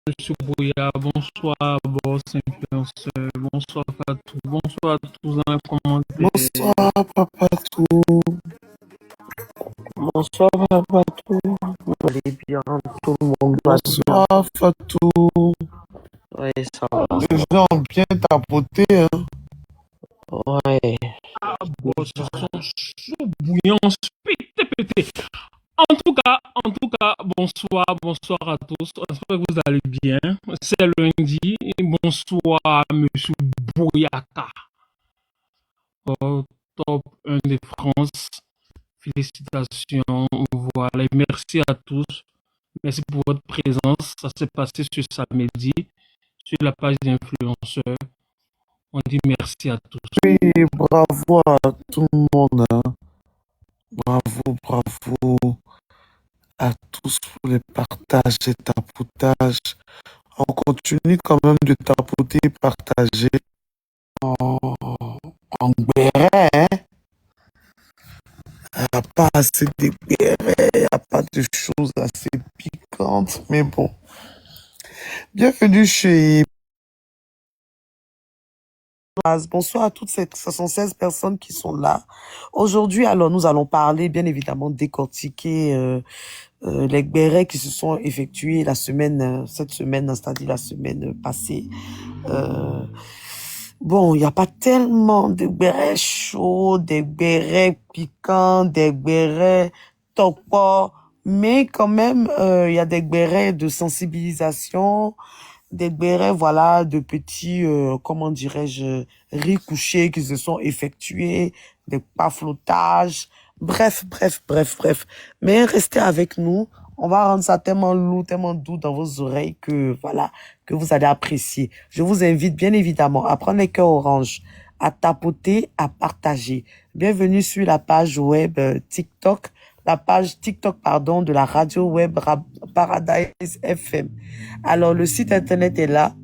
Monsieur Bouya, bonsoir, boss influenceur, bonsoir Fatou, bonsoir à tous dans les commentaires. Bonsoir, Papa Tout. Bonsoir, Babatou. Vous allez bien? Tout le monde va bien? Bonsoir, Fatou. Oui, ça va. Les gens ont bien tapoté, hein. Ouais. Ah, boss, ils sont chauds bouillants, pété, pété. En tout cas, bonsoir, bonsoir à tous. J'espère que vous allez bien. C'est lundi. Bonsoir, monsieur Bouyaka. Oh, top 1 de France. Félicitations. Voilà. Et merci à tous. Merci pour votre présence. Ça s'est passé ce samedi sur la page d'influenceurs. On dit merci à tous. Oui, bravo à tout le monde, hein. Bravo, bravo à tous pour les partages et tapotages. On continue quand même de tapoter et partager en béret, hein. Il n'y a pas assez de béret, il n'y a pas de choses assez piquantes, mais bon. Bienvenue chez Bonsoir à toutes ces 76 personnes qui sont là. Aujourd'hui, alors, nous allons parler, bien évidemment, décortiquer les bérets qui se sont effectués la semaine, cette semaine, c'est-à-dire la semaine passée. Bon, il n'y a pas tellement de bérets chauds, des bérets piquants, des bérets topo, mais quand même, il y a des bérets de sensibilisation, des bérets, voilà, de petits, comment dirais-je, riz couchés qui se sont effectués, des paflotages, bref. Mais restez avec nous. On va rendre ça tellement lourd, tellement doux dans vos oreilles que, voilà, que vous allez apprécier. Je vous invite, bien évidemment, à prendre les cœurs orange, à tapoter, à partager. Bienvenue sur la page web TikTok, la page TikTok, pardon, de la radio web Paradise FM. Alors, le site internet est là.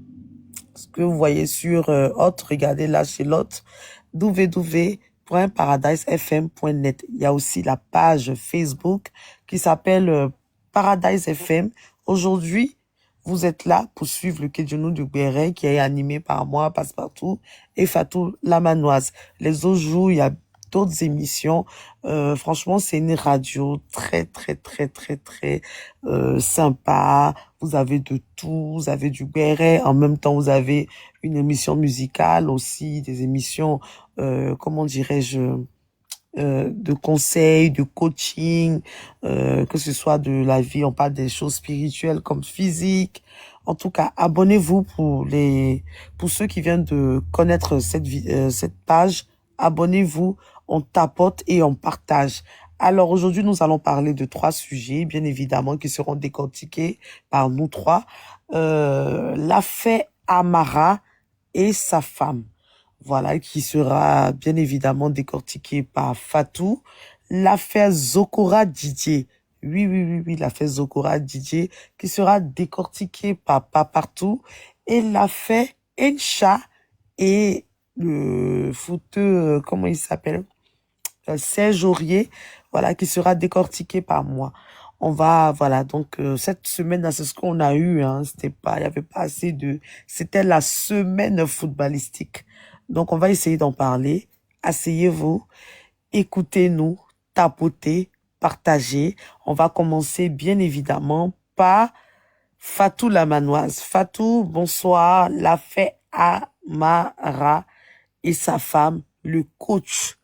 Ce que vous voyez sur Hot, regardez là chez l'autre, www.paradisefm.net. Il y a aussi la page Facebook qui s'appelle Paradise FM. Aujourd'hui, vous êtes là pour suivre le Kedjonou du Béret qui est animé par moi, Passepartout, et Fatou Lamanoise. Les autres jours, il y a d'autres émissions. Franchement, c'est une radio très sympa. Vous avez de tout, vous avez du béret. En même temps, vous avez une émission musicale aussi, des émissions, comment dirais-je, de conseils, de coaching, que ce soit de la vie, on parle des choses spirituelles comme physique. En tout cas, abonnez-vous pour ceux qui viennent de connaître cette page. Abonnez-vous, on tapote et on partage. Alors aujourd'hui, nous allons parler de 3 sujets, bien évidemment, qui seront décortiqués par nous 3. L'affaire Amara et sa femme. Voilà, qui sera bien évidemment décortiqué par Fatou. L'affaire Zokora Didier. Oui, l'affaire Zokora Didier, qui sera décortiquée par Papartout. Et l'affaire Encha et le footeux, comment il s'appelle? Serge Aurier, voilà, qui sera décortiqué par moi. On va, voilà, donc cette semaine, c'est ce qu'on a eu, hein, c'était pas, il y avait pas assez de, c'était la semaine footballistique. Donc on va essayer d'en parler. Asseyez-vous, écoutez-nous, tapotez, partagez. On va commencer bien évidemment par Fatou Lamanoise. Fatou, bonsoir. L'affaire Amara et sa femme, le coach.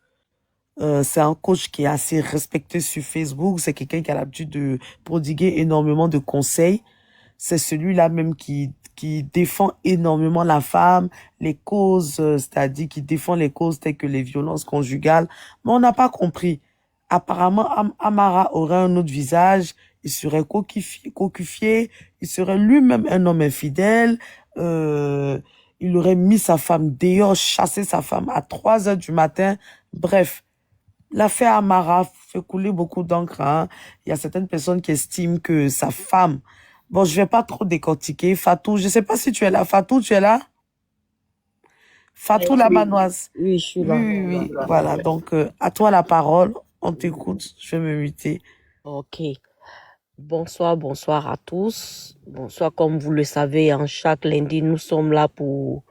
C'est un coach qui est assez respecté sur Facebook. C'est quelqu'un qui a l'habitude de prodiguer énormément de conseils. C'est celui-là même qui défend énormément la femme, les causes, c'est-à-dire qui défend les causes telles que les violences conjugales. Mais on n'a pas compris. Apparemment, Amara aurait un autre visage. Il serait cocufié. Il serait lui-même un homme infidèle. Il aurait mis sa femme dehors, chassé sa femme à 3 heures du matin. Bref. L'affaire Amara fait couler beaucoup d'encre, hein. Il y a certaines personnes qui estiment que sa femme... Bon, je vais pas trop décortiquer. Fatou, je sais pas si tu es là. Fatou, tu es là? Fatou la Oui, manoise. oui, je suis là. Oui. Voilà, donc à toi la parole. On t'écoute. Je vais me muter. Ok. Bonsoir, bonsoir à tous. Bonsoir, comme vous le savez, chaque lundi, nous sommes là pour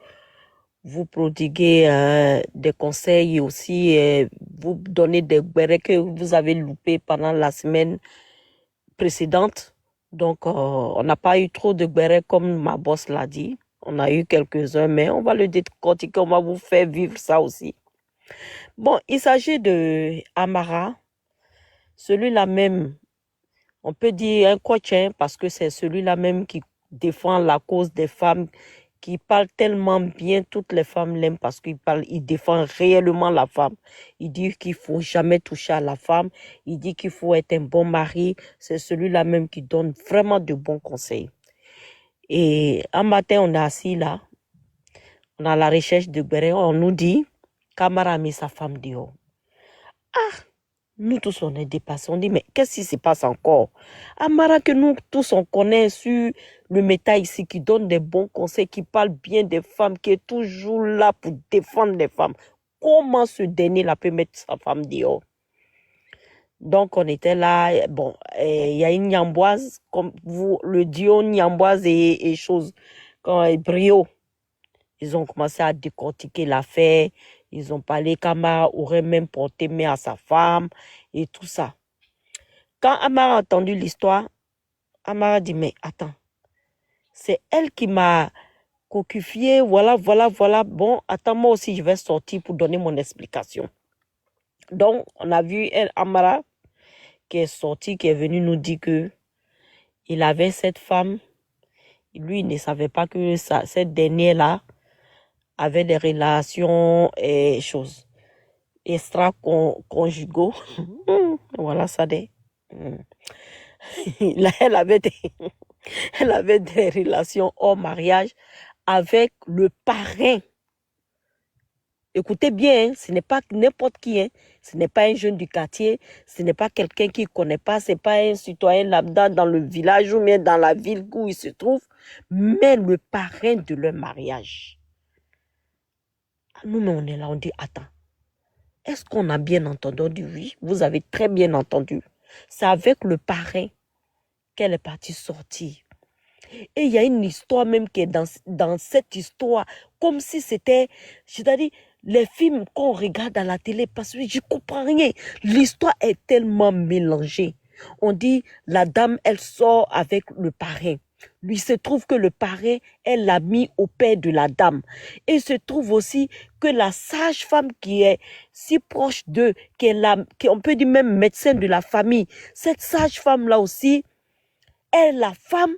vous prodiguer des conseils et aussi vous donner des bérets que vous avez loupés pendant la semaine précédente. Donc, on n'a pas eu trop de bérets comme ma boss l'a dit. On a eu quelques-uns, mais on va le décortiquer, on va vous faire vivre ça aussi. Bon, il s'agit de Amara, celui-là même. On peut dire un coach, hein, parce que c'est celui-là même qui défend la cause des femmes, qui parle tellement bien, toutes les femmes l'aiment parce il défend réellement la femme. Il dit qu'il faut jamais toucher à la femme, il dit qu'il faut être un bon mari, c'est celui-là même qui donne vraiment de bons conseils. Et un matin, on est assis là, on a la recherche de Béret, on nous dit, Camara a mis sa femme dehors. Nous tous, on est dépassés. On dit, mais qu'est-ce qui se passe encore? Amara, que nous tous, on connaît sur le méta ici, qui donne des bons conseils, qui parle bien des femmes, qui est toujours là pour défendre les femmes. Comment ce dernier-là peut mettre sa femme dehors? Donc, on était là. Bon, il y a une Nyamboise, comme vous, le duo Nyamboise et chose, et Brio. Ils ont commencé à décortiquer l'affaire. Ils ont parlé qu'Amara aurait même porté main à sa femme et tout ça. Quand Amara a entendu l'histoire, Amara dit, mais attends, c'est elle qui m'a cocufié, voilà. Bon, attends, moi aussi, je vais sortir pour donner mon explication. Donc, on a vu Amara qui est sorti, qui est venu nous dire que il avait cette femme. Lui, il ne savait pas que cette dernière-là avait des relations et choses extra-conjugaux. Voilà ça dit. Là, elle avait des relations hors mariage avec le parrain. Écoutez bien, hein, ce n'est pas n'importe qui, hein. Ce n'est pas un jeune du quartier, ce n'est pas quelqu'un qui ne connaît pas, ce n'est pas un citoyen lambda dans le village ou bien dans la ville où il se trouve, mais le parrain de leur mariage. Nous, on est là, on dit, attends, est-ce qu'on a bien entendu? On dit oui, vous avez très bien entendu. C'est avec le parrain qu'elle est partie sortir. Et il y a une histoire même qui est dans cette histoire, comme si c'était, c'est-à-dire, les films qu'on regarde à la télé, parce que je ne comprends rien. L'histoire est tellement mélangée. On dit, la dame, elle sort avec le parrain. Lui, il se trouve que le parrain, elle l'a mis au père de la dame. Et il se trouve aussi que la sage-femme qui est si proche d'eux, qui on peut dire même médecin de la famille, cette sage-femme-là aussi est la femme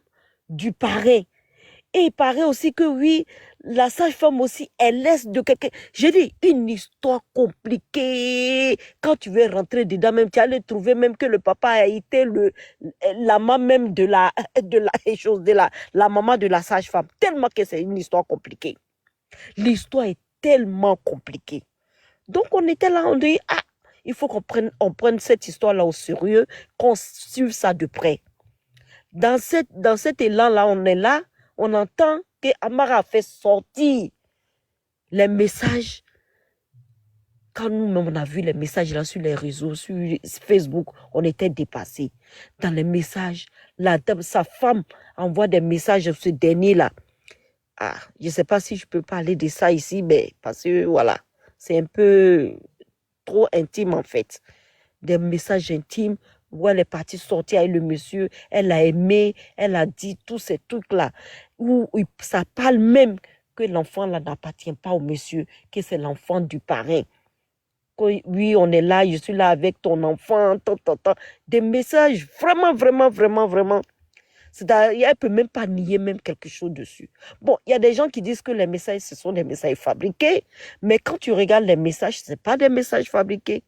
du parrain. Et il paraît aussi que oui, la sage-femme aussi, elle laisse de quelqu'un. J'ai dit, une histoire compliquée. Quand tu veux rentrer dedans, même, tu allais trouver même que le papa a été la maman même la maman de la sage-femme. Tellement que c'est une histoire compliquée. L'histoire est tellement compliquée. Donc, on était là, on dit, il faut qu'on prenne cette histoire-là au sérieux, qu'on suive ça de près. Dans cet élan-là, on est là, on entend que Amara a fait sortir les messages. Quand nous-mêmes, on a vu les messages là sur les réseaux, sur Facebook, on était dépassés. Dans les messages, la dame, sa femme envoie des messages à ce dernier-là. Je ne sais pas si je peux parler de ça ici, mais parce que voilà, c'est un peu trop intime en fait. Des messages intimes où elle est partie sortir avec le monsieur, elle a aimé, elle a dit tous ces trucs-là, où ça parle même que l'enfant là n'appartient pas au monsieur, que c'est l'enfant du parrain. Que, oui, on est là, je suis là avec ton enfant, des messages vraiment. C'est-à-dire, elle ne peut même pas nier même quelque chose dessus. Bon, il y a des gens qui disent que les messages, ce sont des messages fabriqués, mais quand tu regardes les messages, ce n'est pas des messages fabriqués.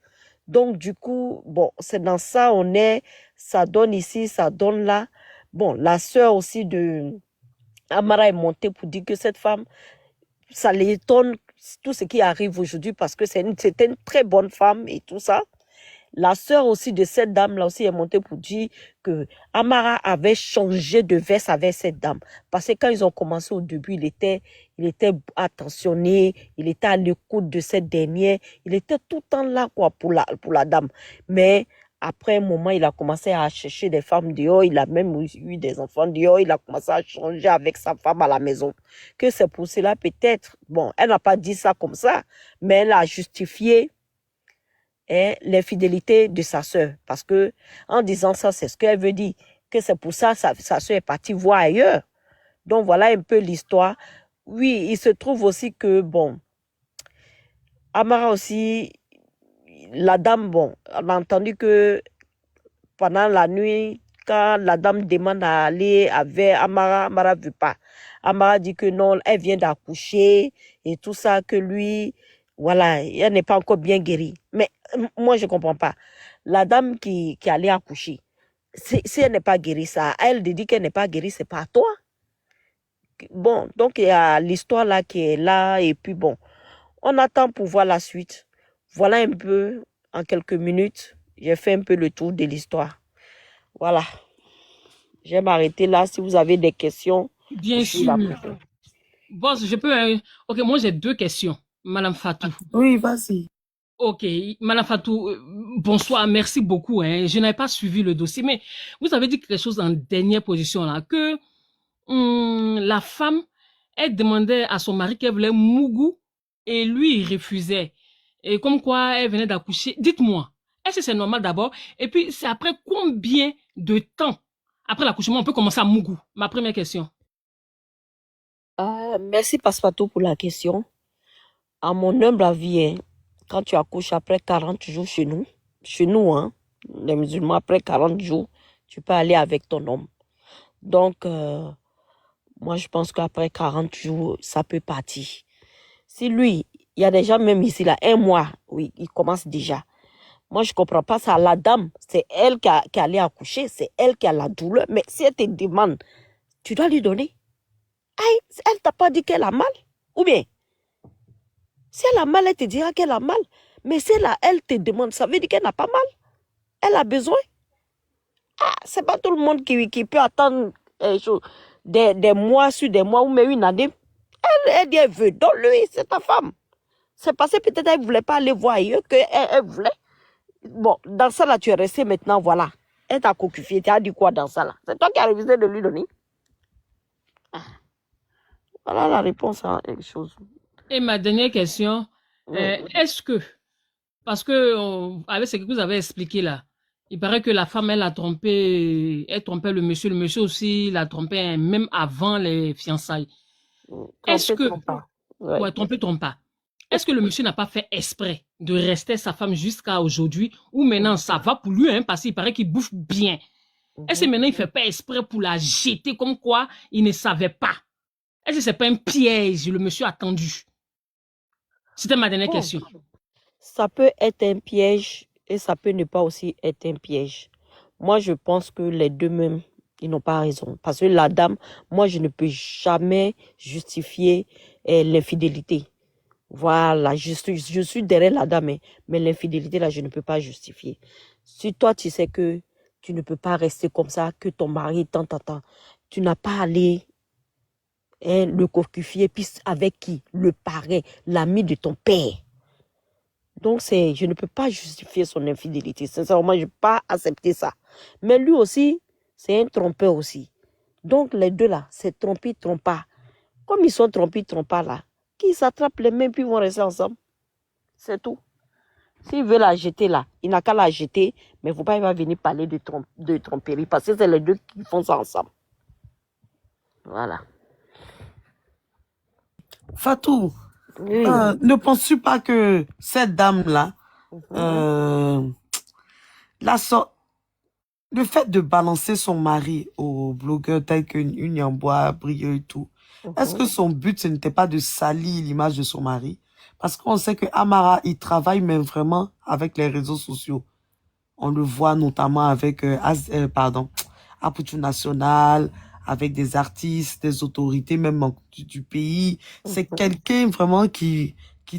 Donc, du coup, bon, c'est dans ça, on est, ça donne ici, ça donne là. Bon, la sœur aussi de Amara est montée pour dire que cette femme, ça l'étonne tout ce qui arrive aujourd'hui parce que c'était une très bonne femme et tout ça. La sœur aussi de cette dame-là aussi est montée pour dire que Amara avait changé de veste avec cette dame. Parce que quand ils ont commencé au début, il était attentionné, il était à l'écoute de cette dernière. Il était tout le temps là quoi, pour la dame. Mais Après un moment, il a commencé à chercher des femmes dehors. Il a même eu des enfants dehors. Il a commencé à changer avec sa femme à la maison. Que c'est pour cela, peut-être. Bon, elle n'a pas dit ça comme ça, mais elle a justifié l'infidélité de sa sœur. Parce que, en disant ça, c'est ce qu'elle veut dire. Que c'est pour ça sa sœur est partie voir ailleurs. Donc, voilà un peu l'histoire. Oui, il se trouve aussi que, bon, Amara aussi, la dame, bon, on a entendu que pendant la nuit, quand la dame demande à aller avec Amara, Amara ne veut pas. Amara dit que non, elle vient d'accoucher et tout ça, que lui, voilà, elle n'est pas encore bien guérie. Mais moi, je ne comprends pas. La dame qui allait accoucher, si elle n'est pas guérie, ça, elle dit qu'elle n'est pas guérie, c'est pas toi. Bon, donc il y a l'histoire là qui est là, et puis bon, on attend pour voir la suite. Voilà un peu, en quelques minutes, j'ai fait un peu le tour de l'histoire. Voilà. Je vais m'arrêter là. Si vous avez des questions, Bien je suis là sûr. pour vous. Boss, je peux... Ok, moi j'ai deux questions, Madame Fatou. Oui, vas-y. Ok, Madame Fatou, bonsoir, merci beaucoup. Hein. Je n'avais pas suivi le dossier, mais vous avez dit quelque chose en dernière position là, que la femme, elle demandait à son mari qu'elle voulait Mougou et lui, il refusait. Et comme quoi, elle venait d'accoucher. Dites-moi, est-ce que c'est normal d'abord? Et puis, c'est après combien de temps après l'accouchement on peut commencer à Mougou? Ma première question. Merci Passepartout pour la question. À mon humble avis, hein, quand tu accouches après 40 jours chez nous, hein, les musulmans, après 40 jours, tu peux aller avec ton homme. Donc, moi, je pense qu'après 40 jours, ça peut partir. Si lui, il y a déjà même ici, là, un mois, oui, il commence déjà. Moi, je ne comprends pas ça. La dame, c'est elle qui allait accoucher, c'est elle qui a la douleur. Mais si elle te demande, tu dois lui donner. Aïe, elle t'a pas dit qu'elle a mal? Ou bien, si elle a mal, elle te dira qu'elle a mal. Mais si elle te demande, ça veut dire qu'elle n'a pas mal. Elle a besoin. Ah, c'est pas tout le monde qui peut attendre des mois sur des mois ou même une année. Elle dit elle veut. Donc lui, c'est ta femme. C'est parce que peut-être elle ne voulait pas aller voir ailleurs qu'elle voulait. Bon, dans ça là, tu es resté maintenant, voilà. Elle t'a cocufié, tu as dit quoi dans ça là? C'est toi qui as révisé de lui donner. Ah, voilà la réponse à quelque chose. Et ma dernière question, est-ce que, parce que avec ce que vous avez expliqué là, il paraît que la femme, elle trompait le monsieur aussi l'a trompé hein, même avant les fiançailles. Est-ce que, Trompe pas. Ouais. ouais, trompe pas. Est-ce que le monsieur n'a pas fait exprès de rester sa femme jusqu'à aujourd'hui ou maintenant ça va pour lui hein, parce qu'il paraît qu'il bouffe bien. Est-ce que maintenant il fait pas exprès pour la jeter comme quoi il ne savait pas? Est-ce que c'est pas un piège le monsieur a tendu? C'était ma dernière question. Ça peut être un piège et ça peut ne pas aussi être un piège. Moi, je pense que les deux mêmes, ils n'ont pas raison. Parce que la dame, moi, je ne peux jamais justifier l'infidélité. Voilà, je suis derrière la dame, hein, mais l'infidélité, là, je ne peux pas justifier. Si toi, tu sais que tu ne peux pas rester comme ça, que ton mari t'entend, tu n'as pas allé le cocufier, puis avec qui? Le parrain, l'ami de ton père. Donc, je ne peux pas justifier son infidélité. Sincèrement, je ne peux pas accepter ça. Mais lui aussi, c'est un trompeur aussi. Donc, les deux là, c'est tromper, trompa. Comme ils sont trompés, trompa là, qu'ils s'attrapent les mains puis vont rester ensemble. C'est tout. S'il veut la jeter là, il n'a qu'à la jeter, mais il ne faut pas il va venir parler de tromperie parce que c'est les deux qui font ça ensemble. Voilà. Fatou, Oui. ne penses-tu pas que cette dame-là, le fait de balancer son mari aux blogueurs tels que Nyambois, Brio et tout, est-ce que son but, ce n'était pas de salir l'image de son mari? Parce qu'on sait que Amara, il travaille même vraiment avec les réseaux sociaux. On le voit notamment avec, Aputu National, avec des artistes, des autorités même du pays. C'est quelqu'un vraiment qui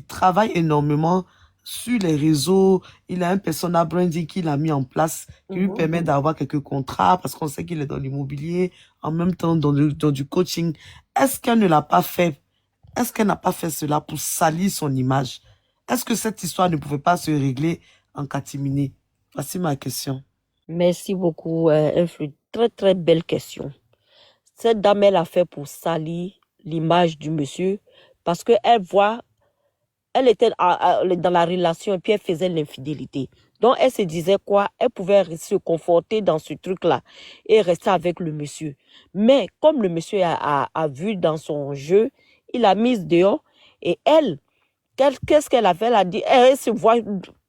travaille énormément sur les réseaux. Il a un persona branding qu'il a mis en place qui lui permet d'avoir quelques contrats parce qu'on sait qu'il est dans l'immobilier, en même temps dans du coaching. Est-ce qu'elle ne l'a pas fait? Est-ce qu'elle n'a pas fait cela pour salir son image? Est-ce que cette histoire ne pouvait pas se régler en catimini? Voici ma question. Merci beaucoup, Influ. Très, très belle question. Cette dame, elle a fait pour salir l'image du monsieur parce qu'elle voit, elle était dans la relation et puis elle faisait l'infidélité. Donc, elle se disait quoi? Elle pouvait se conforter dans ce truc-là et rester avec le monsieur. Mais comme le monsieur a vu dans son jeu, il l'a mise dehors et elle, qu'est-ce qu'elle a fait? Elle a dit, elle se voit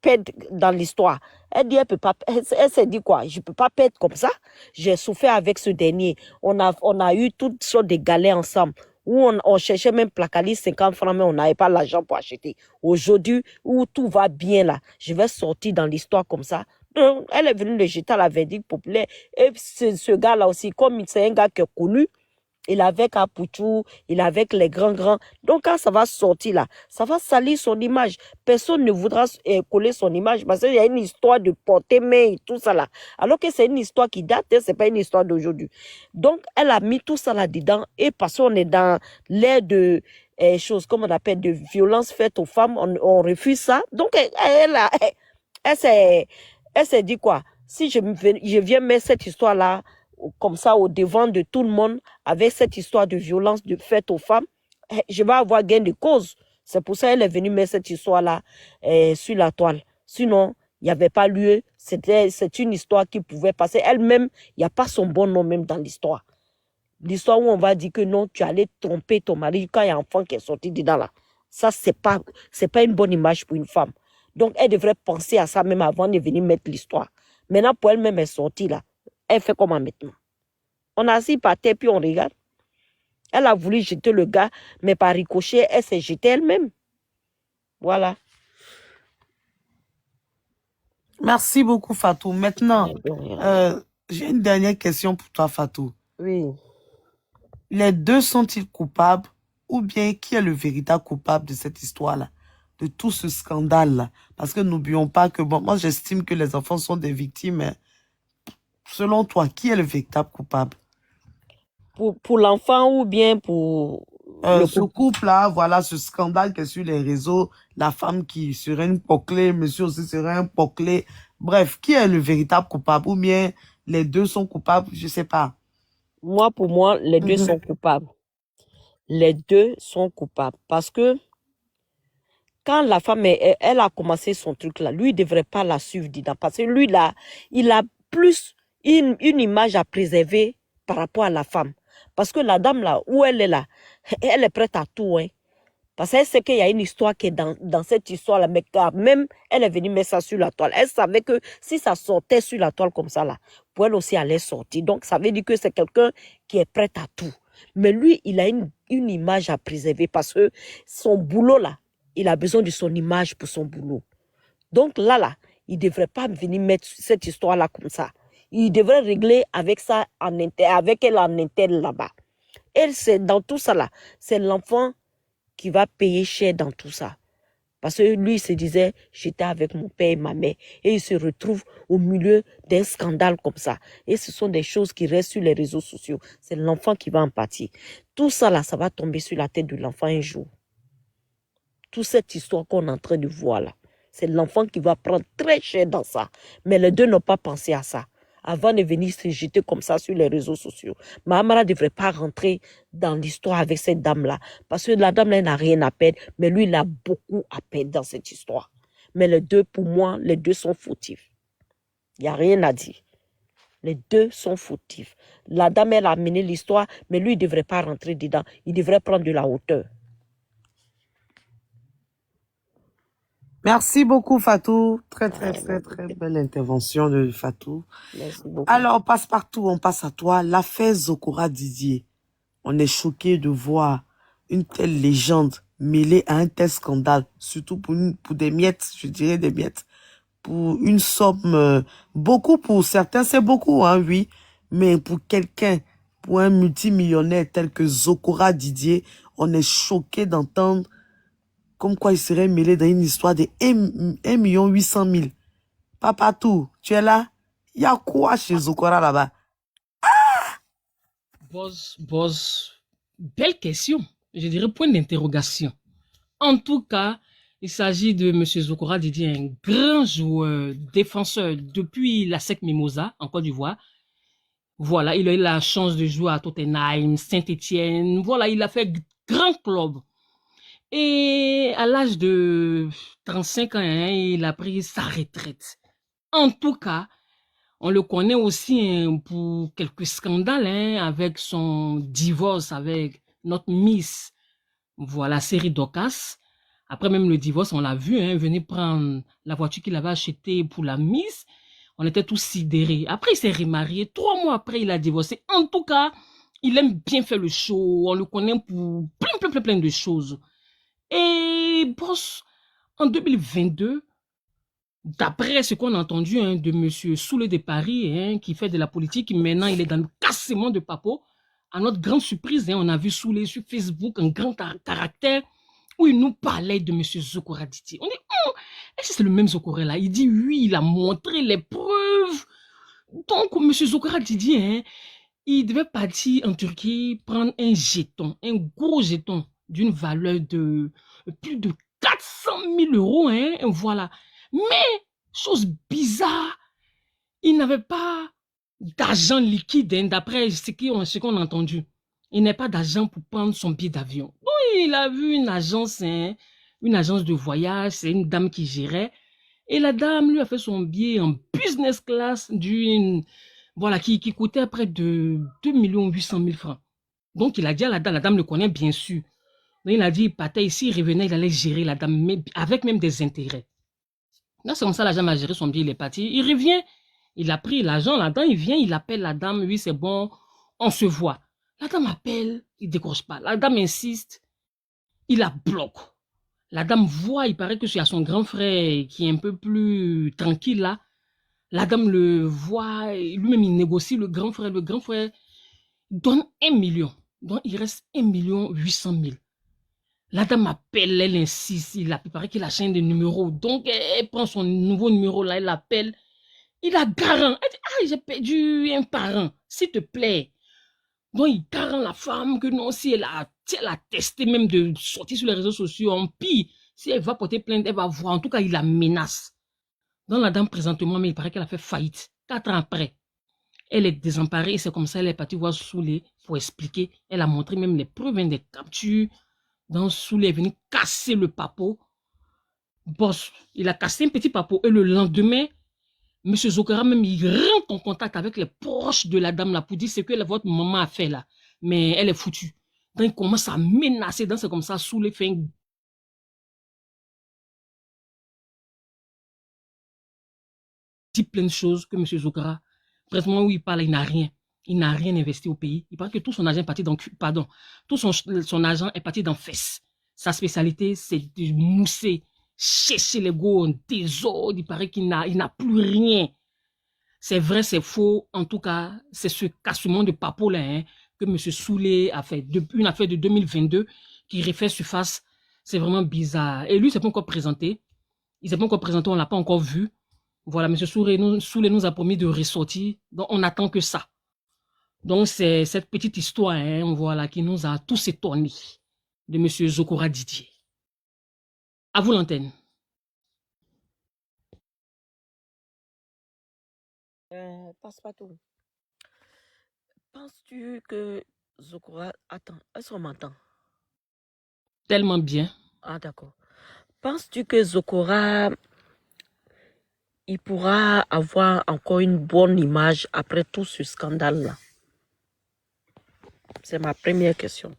perdre dans l'histoire. Elle dit, elle s'est dit quoi? Je ne peux pas perdre comme ça. J'ai souffert avec ce dernier. On a eu toutes sortes de galères ensemble. Où on cherchait même placalis 50 francs, mais on n'avait pas l'argent pour acheter. Aujourd'hui, où tout va bien là, je vais sortir dans l'histoire comme ça. Donc, elle est venue le jeter à la verdict populaire. Et ce gars-là aussi, comme c'est un gars qui est connu, il est avec Apouchou, il est avec les grands. Donc, quand ça va sortir là, ça va salir son image. Personne ne voudra coller son image parce qu'il y a une histoire de porter main et tout ça là. Alors que c'est une histoire qui date, ce n'est pas une histoire d'aujourd'hui. Donc, elle a mis tout ça là-dedans et parce qu'on est dans l'ère de choses, comme on appelle, de violence faite aux femmes, on refuse ça. Donc, elle s'est dit quoi? Si je viens mettre cette histoire là, comme ça au devant de tout le monde avec cette histoire de violence faite aux femmes, je vais avoir gain de cause. C'est pour ça qu'elle est venue mettre cette histoire-là sur la toile. Sinon, il n'y avait pas lieu. C'est une histoire qui pouvait passer. Elle-même, il n'y a pas son bon nom même dans l'histoire. L'histoire où on va dire que non, tu allais tromper ton mari quand il y a un enfant qui est sorti dedans là. Ça, c'est pas une bonne image pour une femme. Donc, elle devrait penser à ça même avant de venir mettre l'histoire. Maintenant, pour elle-même, elle est sortie là. Elle fait comment maintenant? On a assis par terre, puis on regarde. Elle a voulu jeter le gars, mais par ricochet, elle s'est jetée elle-même. Voilà. Merci beaucoup, Fatou. Maintenant, j'ai une dernière question pour toi, Fatou. Oui. Les deux sont-ils coupables ou bien qui est le véritable coupable de cette histoire-là, de tout ce scandale-là? Parce que n'oublions pas que, bon, moi j'estime que les enfants sont des victimes, mais selon toi, qui est le véritable coupable? Pour l'enfant ou bien pour ce couple-là, voilà, ce scandale qui est sur les réseaux, la femme qui serait une poclée, monsieur aussi serait un poclé. Bref, qui est le véritable coupable? Ou bien les deux sont coupables, je sais pas. Moi, pour moi, les deux sont coupables. Les deux sont coupables. Parce que quand la femme, elle a commencé son truc là, lui, il ne devrait pas la suivre dedans. Parce que lui, là, il a plus une image à préserver par rapport à la femme. Parce que la dame là, où elle est là, elle est prête à tout. Hein. Parce qu'elle sait qu'il y a une histoire qui est dans cette histoire-là, mais quand même, elle est venue mettre ça sur la toile. Elle savait que si ça sortait sur la toile comme ça, là, pour elle aussi, allait sortir. Donc, ça veut dire que c'est quelqu'un qui est prêt à tout. Mais lui, il a une image à préserver parce que son boulot, là, il a besoin de son image pour son boulot. Donc là, il ne devrait pas venir mettre cette histoire-là comme ça. Il devrait régler avec ça avec elle en interne là-bas. Elle, c'est dans tout ça là, c'est l'enfant qui va payer cher dans tout ça. Parce que lui, il se disait, j'étais avec mon père et ma mère. Et il se retrouve au milieu d'un scandale comme ça. Et ce sont des choses qui restent sur les réseaux sociaux. C'est l'enfant qui va en pâtir. Tout ça là, ça va tomber sur la tête de l'enfant un jour. Toute cette histoire qu'on est en train de voir là, c'est l'enfant qui va prendre très cher dans ça. Mais les deux n'ont pas pensé à ça. Avant de venir se jeter comme ça sur les réseaux sociaux. Mahamara ne devrait pas rentrer dans l'histoire avec cette dame-là. Parce que la dame-là n'a rien à perdre, mais lui, il a beaucoup à perdre dans cette histoire. Mais les deux, pour moi, les deux sont fautifs. Il n'y a rien à dire. Les deux sont fautifs. La dame, elle a mené l'histoire, mais lui, il ne devrait pas rentrer dedans. Il devrait prendre de la hauteur. Merci beaucoup, Fatou. Très belle intervention de Fatou. Merci beaucoup. Alors, Passe-Partout, on passe à toi. L'affaire Zokora Didier. On est choqué de voir une telle légende mêlée à un tel scandale, surtout pour des miettes, je dirais des miettes, pour une somme, beaucoup pour certains, c'est beaucoup, hein, oui, mais pour quelqu'un, pour un multimillionnaire tel que Zokora Didier, on est choqué d'entendre comme quoi il serait mêlé dans une histoire de 1,8 million. Papatou, tu es là? Il y a quoi chez Zokora là-bas? Boss, belle question. Je dirais point d'interrogation. En tout cas, Il s'agit de M. Zokora Didier, un grand joueur, défenseur depuis la SEC Mimosa en Côte d'Ivoire. Voilà, il a eu la chance de jouer à Tottenham, Saint-Étienne. Voilà, il a fait grand club. Et à l'âge de 35 ans, hein, il a pris sa retraite. En tout cas, on le connaît aussi hein, pour quelques scandales hein, avec son divorce avec notre Miss. Voilà, série Docas. Après même le divorce, on l'a vu, hein, venir prendre la voiture qu'il avait achetée pour la Miss. On était tous sidérés. Après, il s'est remarié. 3 mois après, il a divorcé. En tout cas, il aime bien faire le show. On le connaît pour plein de choses. Et boss, en 2022, d'après ce qu'on a entendu hein, de M. Soule de Paris, hein, qui fait de la politique, maintenant il est dans le cassement de Papo. À notre grande surprise, hein, on a vu Soule sur Facebook un grand caractère où il nous parlait de M. Zokora Didier. On dit, oh, est-ce que c'est le même Zokora là? Il dit oui, il a montré les preuves. Donc, M. Zokora Didier, hein, il devait partir en Turquie prendre un jeton, un gros jeton d'une valeur de plus de 400 000 euros. Hein, voilà. Mais, chose bizarre, il n'avait pas d'argent liquide, hein, d'après ce qu'on a entendu. Il n'a pas d'argent pour prendre son billet d'avion. Oui, il a vu une agence de voyage, c'est une dame qui gérait. Et la dame lui a fait son billet en business class voilà, qui coûtait près de 2 800 000 francs. Donc, il a dit à la dame le connaît bien sûr. Donc, il a dit, il partait ici, il revenait, il allait gérer la dame, mais avec même des intérêts. Là, c'est comme ça, la dame a géré son billet, il est parti. Il revient, il a pris l'argent, la dame, il vient, il appelle la dame, oui, c'est bon, on se voit. La dame appelle, il ne décroche pas. La dame insiste, il la bloque. La dame voit, il paraît que c'est à son grand frère qui est un peu plus tranquille là. La dame le voit, lui-même il négocie, le grand frère donne 1 million. Donc il reste 1 800 000. La dame appelle, elle insiste, il paraît qu'il a changé de numéro. Donc elle prend son nouveau numéro là, elle l'appelle. Il a garant. Elle dit, ah, j'ai perdu un parent, s'il te plaît. Donc il garant la femme que non, si elle a testé même de sortir sur les réseaux sociaux, en pire, si elle va porter plainte, elle va voir. En tout cas, il la menace. Donc la dame présentement, mais il paraît qu'elle a fait faillite. 4 ans après, elle est désemparée et c'est comme ça elle est partie voir Soulé pour expliquer. Elle a montré même les preuves des captures. Donc Soulé est venu casser le papo. Boss, il a cassé un petit papo et le lendemain, M. Zokora même il rentre en contact avec les proches de la dame là pour dire ce que votre maman a fait là. Mais elle est foutue. Donc il commence à menacer. Donc c'est comme ça Soulé fait un dit plein de choses que M. Zokora, présentement où il parle, il n'a rien. Il n'a rien investi au pays. Il paraît que tout son argent est parti dans... Pardon. Tout son argent est parti dans fesses. Sa spécialité, c'est de mousser, chercher les go en désordre. Il paraît qu'il n'a plus rien. C'est vrai, c'est faux. En tout cas, c'est ce cassement de papo là hein, que M. Soulé a fait. Une affaire de 2022 qui refait surface. C'est vraiment bizarre. Et lui, il ne s'est pas encore présenté. Il ne s'est pas encore présenté, on ne l'a pas encore vu. Voilà, M. Soulé nous a promis de ressortir. Donc, on n'attend que ça. Donc, c'est cette petite histoire hein, voilà, qui nous a tous étonnés de M. Zokora Didier. À vous l'antenne. Passe-partout. Penses-tu que Zokora... Attends, est-ce qu'on m'entend? Tellement bien. Ah, d'accord. Penses-tu que Zokora, il pourra avoir encore une bonne image après tout ce scandale-là? C'est ma première question.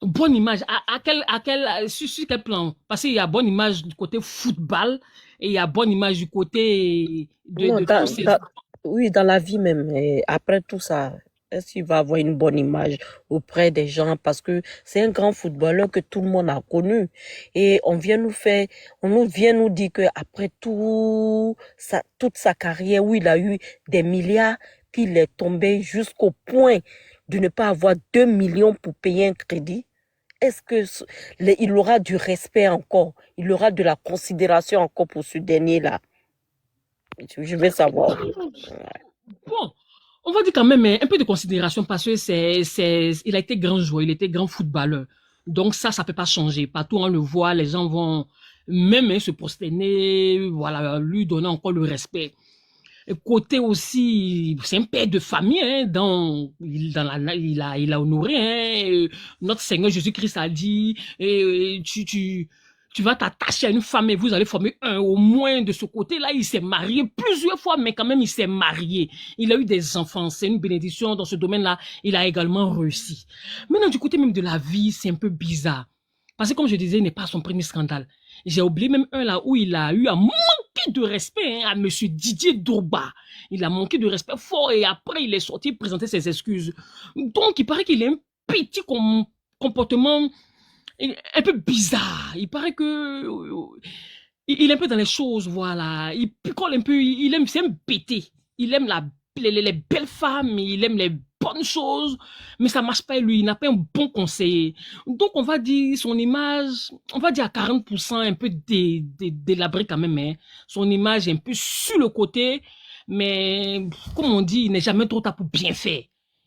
Bonne image. Sur quel plan? Parce qu'il y a bonne image du côté football et il y a bonne image du côté oui, dans la vie même. Et après tout ça, est-ce qu'il va avoir une bonne image auprès des gens? Parce que c'est un grand footballeur que tout le monde a connu. Et on vient nous dire qu'après toute sa carrière où il a eu des milliards, qu'il est tombé jusqu'au point de ne pas avoir 2 millions pour payer un crédit. Est-ce qu'il aura du respect encore? Il aura de la considération encore pour ce dernier-là? Je veux savoir. Bon, on va dire quand même un peu de considération parce que il a été grand joueur, il était grand footballeur. Donc ça peut pas changer. Partout on le voit, les gens vont même se prosterner, voilà, lui donner encore le respect. Et côté aussi, c'est un père de famille, hein, il a honoré, hein, notre Seigneur Jésus-Christ a dit, tu vas t'attacher à une femme et vous allez former un au moins de ce côté-là. Il s'est marié plusieurs fois, mais quand même il s'est marié. Il a eu des enfants, c'est une bénédiction dans ce domaine-là. Il a également réussi. Maintenant, du côté même de la vie, c'est un peu bizarre. Parce que comme je disais, il n'est pas son premier scandale. J'ai oublié même un là où il a eu à manquer de respect, hein, à monsieur Didier Drogba. Il a manqué de respect fort et après il est sorti présenter ses excuses. Donc il paraît qu'il a un petit comportement un peu bizarre. Il paraît que il est un peu dans les choses, voilà. Il picole un peu, il aime, c'est un pété. Il aime les belles femmes, il aime les bonnes choses, mais ça marche pas lui, il n'a pas un bon conseiller. Donc on va dire son image, on va dire à 40% un peu délabré quand même, hein. Son image est un peu sur le côté, mais comme on dit, il n'est jamais trop tard pour bien faire.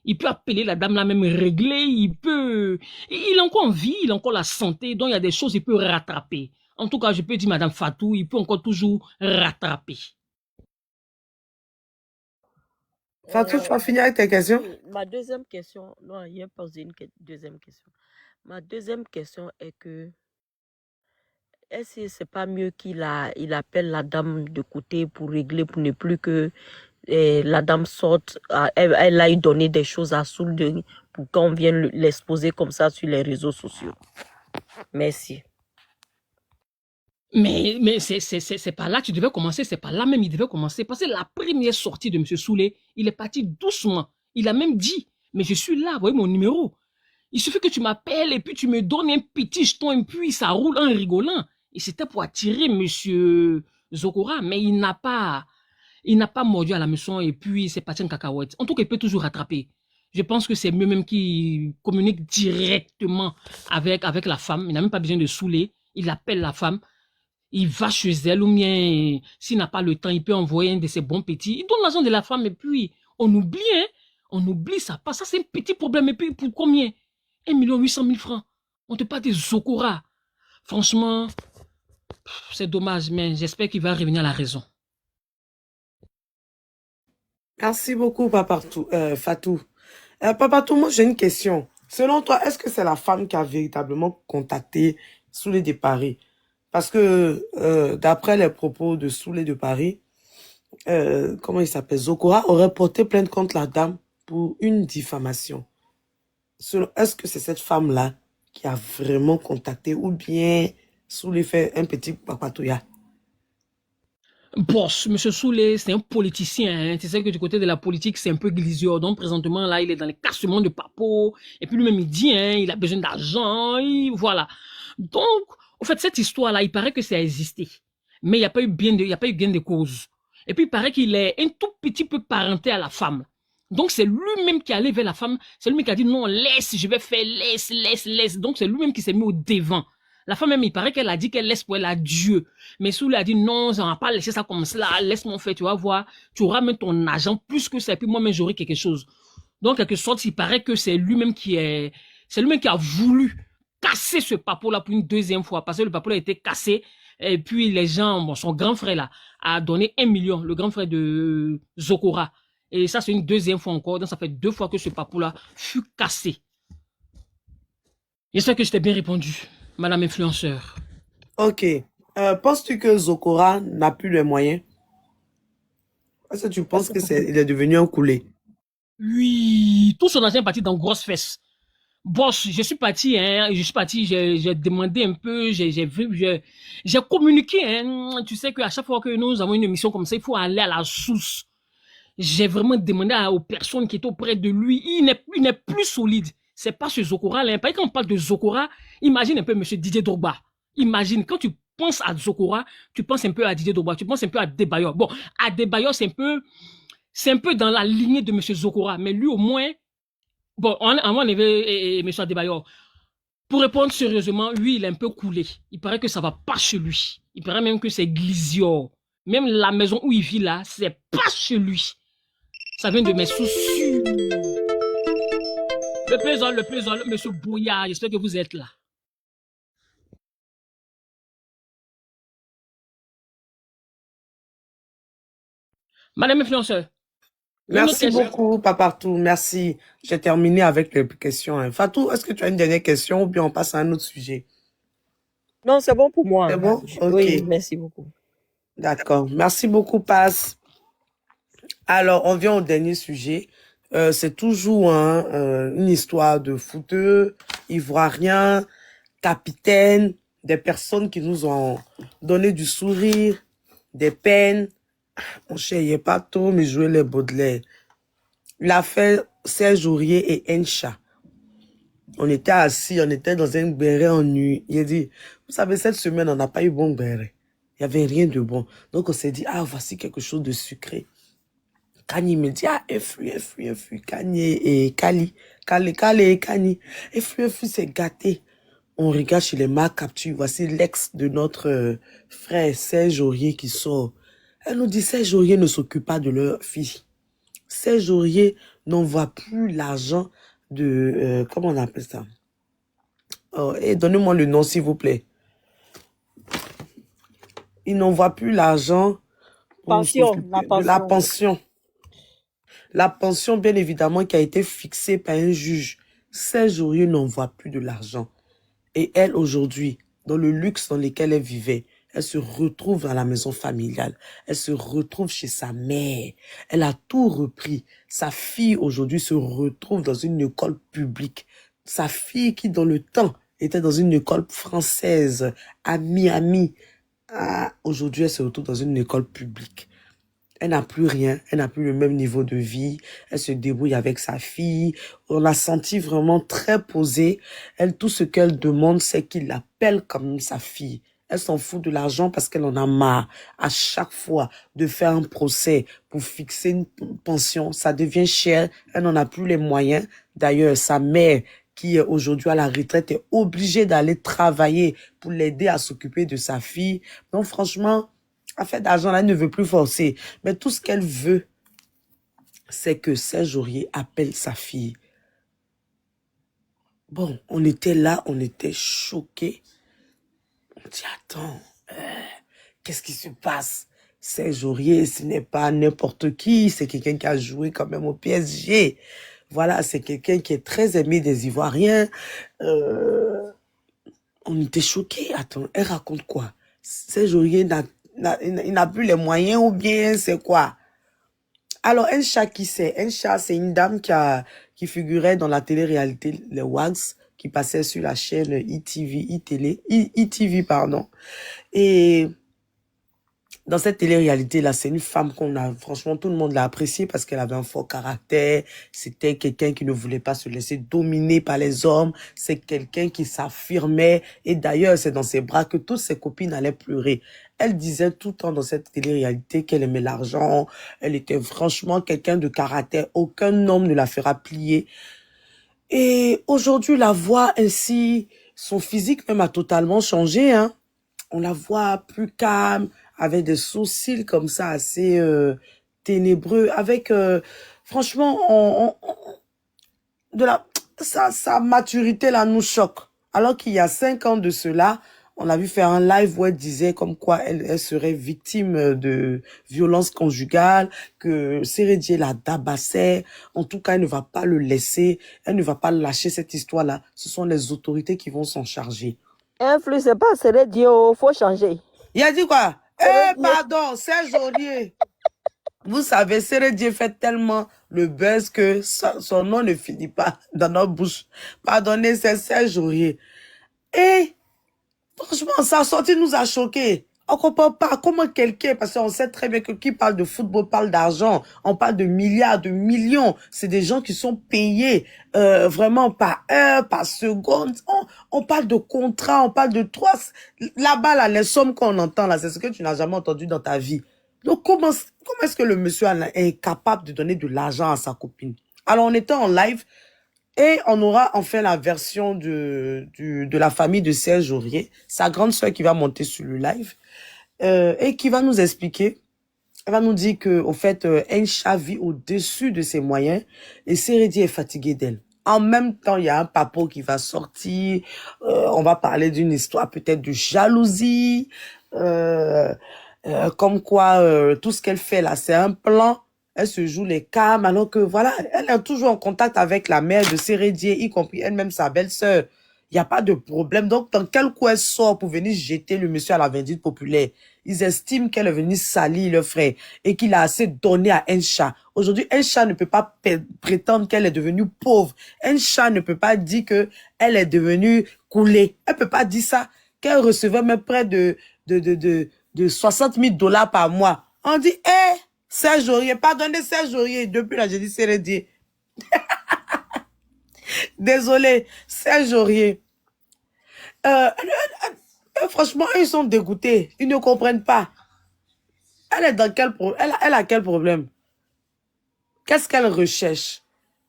Il peut appeler la dame là même réglée, il a encore envie, il a encore la santé, donc il y a des choses qu'il peut rattraper. En tout cas, je peux dire Madame Fatou, il peut encore toujours rattraper. Fatou, tu vas finir avec tes questions? Oui, ma deuxième question, non, il a posé une deuxième question. Ma deuxième question est que, est-ce que c'est pas mieux il appelle la dame de côté pour régler, pour ne plus que la dame sorte, elle aille donner des choses à Soul pour qu'on vienne l'exposer comme ça sur les réseaux sociaux. Merci. Mais c'est pas là que tu devais commencer, c'est pas là même il devait commencer. Parce que la première sortie de M. Soulé, il est parti doucement. Il a même dit, mais je suis là, voyez mon numéro. Il suffit que tu m'appelles et puis tu me donnes un petit jeton et puis ça roule en rigolant. Et c'était pour attirer M. Zokora, mais il n'a pas mordu à la maison et puis c'est parti en cacahuète. En tout cas, il peut toujours rattraper. Je pense que c'est mieux même qu'il communique directement avec la femme. Il n'a même pas besoin de saouler. Il appelle la femme. Il va chez elle ou bien, s'il n'a pas le temps, il peut envoyer un de ses bons petits. Il donne l'argent de la femme et puis on oublie, hein. On oublie ça. Ça, c'est un petit problème. Et puis pour combien? 1 800 000 francs. On te parle de Zokora. Franchement, c'est dommage, mais j'espère qu'il va revenir à la raison. Merci beaucoup, Fatou. Papatou, moi j'ai une question. Selon toi, est-ce que c'est la femme qui a véritablement contacté Soulé de Paris? Parce que d'après les propos de Soulé de Paris, comment il s'appelle, Zokora aurait porté plainte contre la dame pour une diffamation. Est-ce que c'est cette femme-là qui a vraiment contacté ou bien Soulé fait un petit papatouya? Boss, M. Soulé, c'est un politicien. Hein. Tu sais que du côté de la politique, c'est un peu glisio. Donc, présentement, là, il est dans les cassements de papo. Et puis, lui-même, il dit, hein, il a besoin d'argent. Voilà. Donc, en fait, cette histoire-là, il paraît que ça a existé. Mais il n'y a pas eu gain de cause. Et puis, il paraît qu'il est un tout petit peu parenté à la femme. Donc, c'est lui-même qui est allé vers la femme. C'est lui-même qui a dit, non, laisse, je vais faire, laisse. Donc, c'est lui-même qui s'est mis au devant. La femme même, il paraît qu'elle a dit qu'elle laisse pour elle à Dieu. Mais Soulé a dit non, on va pas laisser ça comme cela, laisse-moi faire, tu vas voir, tu auras même ton argent plus que ça, et puis moi-même j'aurai quelque chose. Donc, quelque sorte, il paraît que c'est lui-même qui a voulu casser ce papo-là pour une deuxième fois, parce que le papo-là a été cassé, et puis les gens, bon, son grand frère là, a donné 1 million, le grand frère de Zokora. Et ça, c'est une deuxième fois encore, donc ça fait 2 fois que ce papo-là fut cassé. J'espère que je t'ai bien répondu. Madame influenceur. Ok. Penses-tu que Zokora n'a plus les moyens? Est-ce que tu penses qu'il est devenu un coulé? Oui, tout son argent est parti dans grosse fesse. Boss, je suis parti, j'ai demandé un peu, j'ai communiqué, hein. Tu sais qu'à chaque fois que nous avons une émission comme ça, il faut aller à la source. J'ai vraiment demandé aux personnes qui étaient auprès de lui, il n'est plus solide. C'est pas ce Zokora là. Quand on parle de Zokora, imagine un peu monsieur Didier Drogba. Imagine, quand tu penses à Zokora, tu penses un peu à Didier Drogba, tu penses un peu à Adebayor. Bon, Adebayor, c'est un peu dans la lignée de monsieur Zokora, mais lui au moins, bon, on avait monsieur Adebayor. Pour répondre sérieusement, lui, il est un peu coulé. Il paraît que ça va pas chez lui. Il paraît même que c'est Glizio. Même la maison où il vit là, c'est pas chez lui. Ça vient de mes soucis. Le plaisant, monsieur Bouillard, j'espère que vous êtes là. Madame influenceur, une autre Merci question. beaucoup, Papartou. Merci. J'ai terminé avec les questions, hein. Fatou, est-ce que tu as une dernière question ou bien on passe à un autre sujet? Non, c'est bon pour moi. C'est bon? Oui, Ok. merci beaucoup. D'accord. Merci beaucoup, Passe. Alors, on vient au dernier sujet. C'est toujours hein, une histoire de footeux, ivoiriens, capitaines, des personnes qui nous ont donné du sourire, des peines. Mon cher, il n'y a pas trop, mais jouer les Baudelaire. L'affaire Serge Aurier et Encha. On était assis, on était dans un béret en nuit. Il a dit, vous savez, cette semaine, on n'a pas eu bon béret. Il n'y avait rien de bon. Donc, on s'est dit, ah, voici quelque chose de sucré. Kanye me dit, ah, un fruit, Kanye et Kali. Kali et Kanye. Un fruit, c'est gâté. On regarde chez les marques capture. Voici l'ex de notre frère Serge Aurier qui sort. Elle nous dit, Serge Aurier ne s'occupe pas de leur fille. Serge Aurier n'envoie plus l'argent de... comment on appelle ça? Oh, et donnez-moi le nom, s'il vous plaît. Il n'envoie plus l'argent pour Pension, s'occuper la de la pension. pension. La pension, bien évidemment, qui a été fixée par un juge. Serge Aurier n'envoie plus de l'argent. Et elle, aujourd'hui, dans le luxe dans lequel elle vivait, elle se retrouve dans la maison familiale. Elle se retrouve chez sa mère. Elle a tout repris. Sa fille, aujourd'hui, se retrouve dans une école publique. Sa fille qui, dans le temps, était dans une école française à Miami. Ah, aujourd'hui, elle se retrouve dans une école publique. Elle n'a plus rien, elle n'a plus le même niveau de vie, elle se débrouille avec sa fille, on l'a sentie vraiment très posée. Elle, tout ce qu'elle demande, c'est qu'il l'appelle comme sa fille. Elle s'en fout de l'argent parce qu'elle en a marre à chaque fois de faire un procès pour fixer une pension. Ça devient cher, elle n'en a plus les moyens. D'ailleurs, sa mère, qui est aujourd'hui à la retraite, est obligée d'aller travailler pour l'aider à s'occuper de sa fille. Donc franchement, affaire d'argent, là, elle ne veut plus forcer. Mais tout ce qu'elle veut, c'est que Serge Aurier appelle sa fille. Bon, on était là, on était choqués. On dit, attends, qu'est-ce qui se passe? Serge Aurier, ce n'est pas n'importe qui, c'est quelqu'un qui a joué quand même au PSG. Voilà, c'est quelqu'un qui est très aimé des Ivoiriens. On était choqués. Attends, elle raconte quoi? Serge Aurier il n'a plus les moyens ou bien c'est quoi? Alors, Encha, qui c'est? Encha, c'est une dame qui figurait dans la télé-réalité Les Wags, qui passait sur la chaîne ITV, pardon. Et dans cette télé-réalité-là, c'est une femme franchement, tout le monde l'a appréciée parce qu'elle avait un fort caractère. C'était quelqu'un qui ne voulait pas se laisser dominer par les hommes. C'est quelqu'un qui s'affirmait. Et d'ailleurs, c'est dans ses bras que toutes ses copines allaient pleurer. Elle disait tout le temps dans cette télé-réalité qu'elle aimait l'argent. Elle était franchement quelqu'un de caractère. Aucun homme ne la fera plier. Et aujourd'hui, la voix ainsi, son physique même a totalement changé, hein. On la voit plus calme, avec des sourcils comme ça assez ténébreux, avec franchement sa maturité là nous choque. Alors qu'il y a 5 ans de cela, on a vu faire un live où elle disait comme quoi elle serait victime de violence conjugale, que Sérédier la tabassait. En tout cas, elle ne va pas le laisser, elle ne va pas lâcher cette histoire-là. Ce sont les autorités qui vont s'en charger. Influx, c'est pas, c'est Dieu, faut changer. Il a dit quoi? Eh, pardon, Serge Aurier. Vous savez, Sérédier fait tellement le buzz que son nom ne finit pas dans notre bouche. Pardonnez, c'est Serge Aurier. Et franchement, sa sortie nous a choqués. On comprend pas comment quelqu'un, parce qu'on sait très bien que qui parle de football parle d'argent. On parle de milliards, de millions. C'est des gens qui sont payés vraiment par heure, par seconde. On parle de contrats, on parle de 3. Là-bas, là, les sommes qu'on entend, là, c'est ce que tu n'as jamais entendu dans ta vie. Donc, comment est-ce que le monsieur est capable de donner de l'argent à sa copine? Alors, on était en live. Et on aura enfin la version de la famille de Serge Aurier, sa grande sœur qui va monter sur le live, et qui va nous expliquer, elle va nous dire que, au fait, Encha vit au-dessus de ses moyens et Sérédi est fatigué d'elle. En même temps, il y a un papo qui va sortir, on va parler d'une histoire peut-être de jalousie, Comme quoi, tout ce qu'elle fait là, c'est un plan. Elle se joue les calmes, alors que voilà, elle est toujours en contact avec la mère de Sérédier, y compris elle-même sa belle-sœur. Il n'y a pas de problème. Donc, dans quel coup elle sort pour venir jeter le monsieur à la vindicte populaire? Ils estiment qu'elle est venue salir le frère et qu'il a assez donné à Encha. Aujourd'hui, Encha ne peut pas prétendre qu'elle est devenue pauvre. Encha ne peut pas dire que elle est devenue coulée. Elle peut pas dire ça. Qu'elle recevait même près de 60 000 $ par mois. On dit, Serge Aurier, pardonnez Serge Aurier. Depuis là, j'ai dit Sérédier. Désolé, Serge Aurier. Franchement, ils sont dégoûtés. Ils ne comprennent pas. Elle est dans quel problème? Elle a quel problème? Qu'est-ce qu'elle recherche?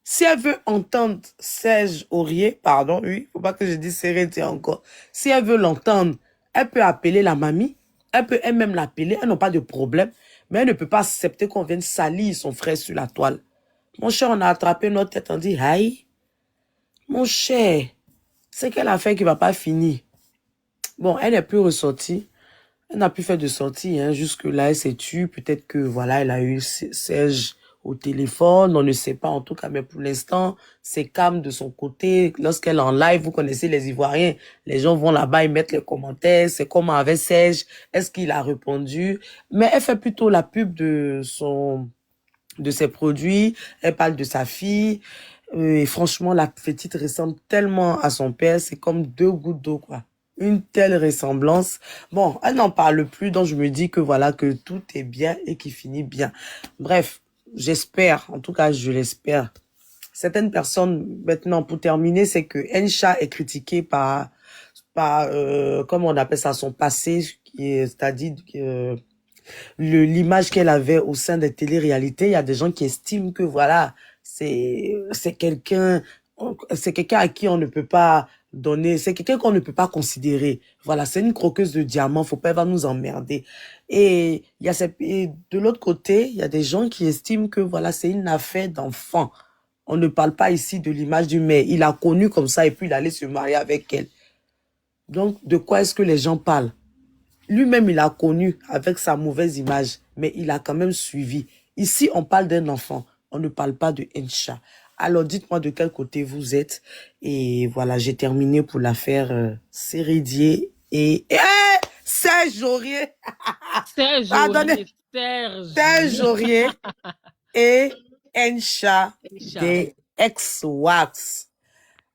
Si elle veut entendre Serge Aurier, pardon, oui, faut pas que je dise Sérédier encore. Si elle veut l'entendre, elle peut appeler la mamie. Elle peut elle-même l'appeler. Elle n'a pas de problème. Mais elle ne peut pas accepter qu'on vienne salir son frère sur la toile. Mon cher, on a attrapé notre tête. On dit, aïe. Mon cher, c'est quelle affaire qui va pas finir? Bon, elle n'est plus ressortie. Elle n'a plus fait de sortie, hein. Jusque-là, elle s'est tue. Peut-être que, voilà, elle a eu Serge au téléphone. On ne sait pas, en tout cas, mais pour l'instant, c'est calme de son côté. Lorsqu'elle est en live, vous connaissez les Ivoiriens. Les gens vont là-bas, ils mettent les commentaires. C'est comment avec Serge. Est-ce qu'il a répondu? Mais elle fait plutôt la pub de ses produits. Elle parle de sa fille. Et franchement, la petite ressemble tellement à son père. C'est comme deux gouttes d'eau, quoi. Une telle ressemblance. Bon, elle n'en parle plus, donc je me dis que voilà, que tout est bien et qu'il finit bien. Bref, j'espère, en tout cas, je l'espère. Certaines personnes, maintenant, pour terminer, c'est que Encha est critiquée par comment on appelle ça, son passé, c'est-à-dire l'image qu'elle avait au sein des téléréalités. Il y a des gens qui estiment que voilà, c'est quelqu'un à qui on ne peut pas donner, c'est quelqu'un qu'on ne peut pas considérer. Voilà, c'est une croqueuse de diamants, faut pas, elle va nous emmerder. Et de l'autre côté, il y a des gens qui estiment que voilà, c'est une affaire d'enfant. On ne parle pas ici de l'image du maire. Il a connu comme ça et puis il allait se marier avec elle. Donc, de quoi est-ce que les gens parlent? Lui-même, il a connu avec sa mauvaise image, mais il a quand même suivi. Ici, on parle d'un enfant. On ne parle pas de Encha. Alors, dites-moi de quel côté vous êtes. Et voilà, j'ai terminé pour l'affaire Sérédier et... Serge Aurier. Serge Pardonnez. Aurier, Serge Aurier et Encha Encha. des ex-Wax.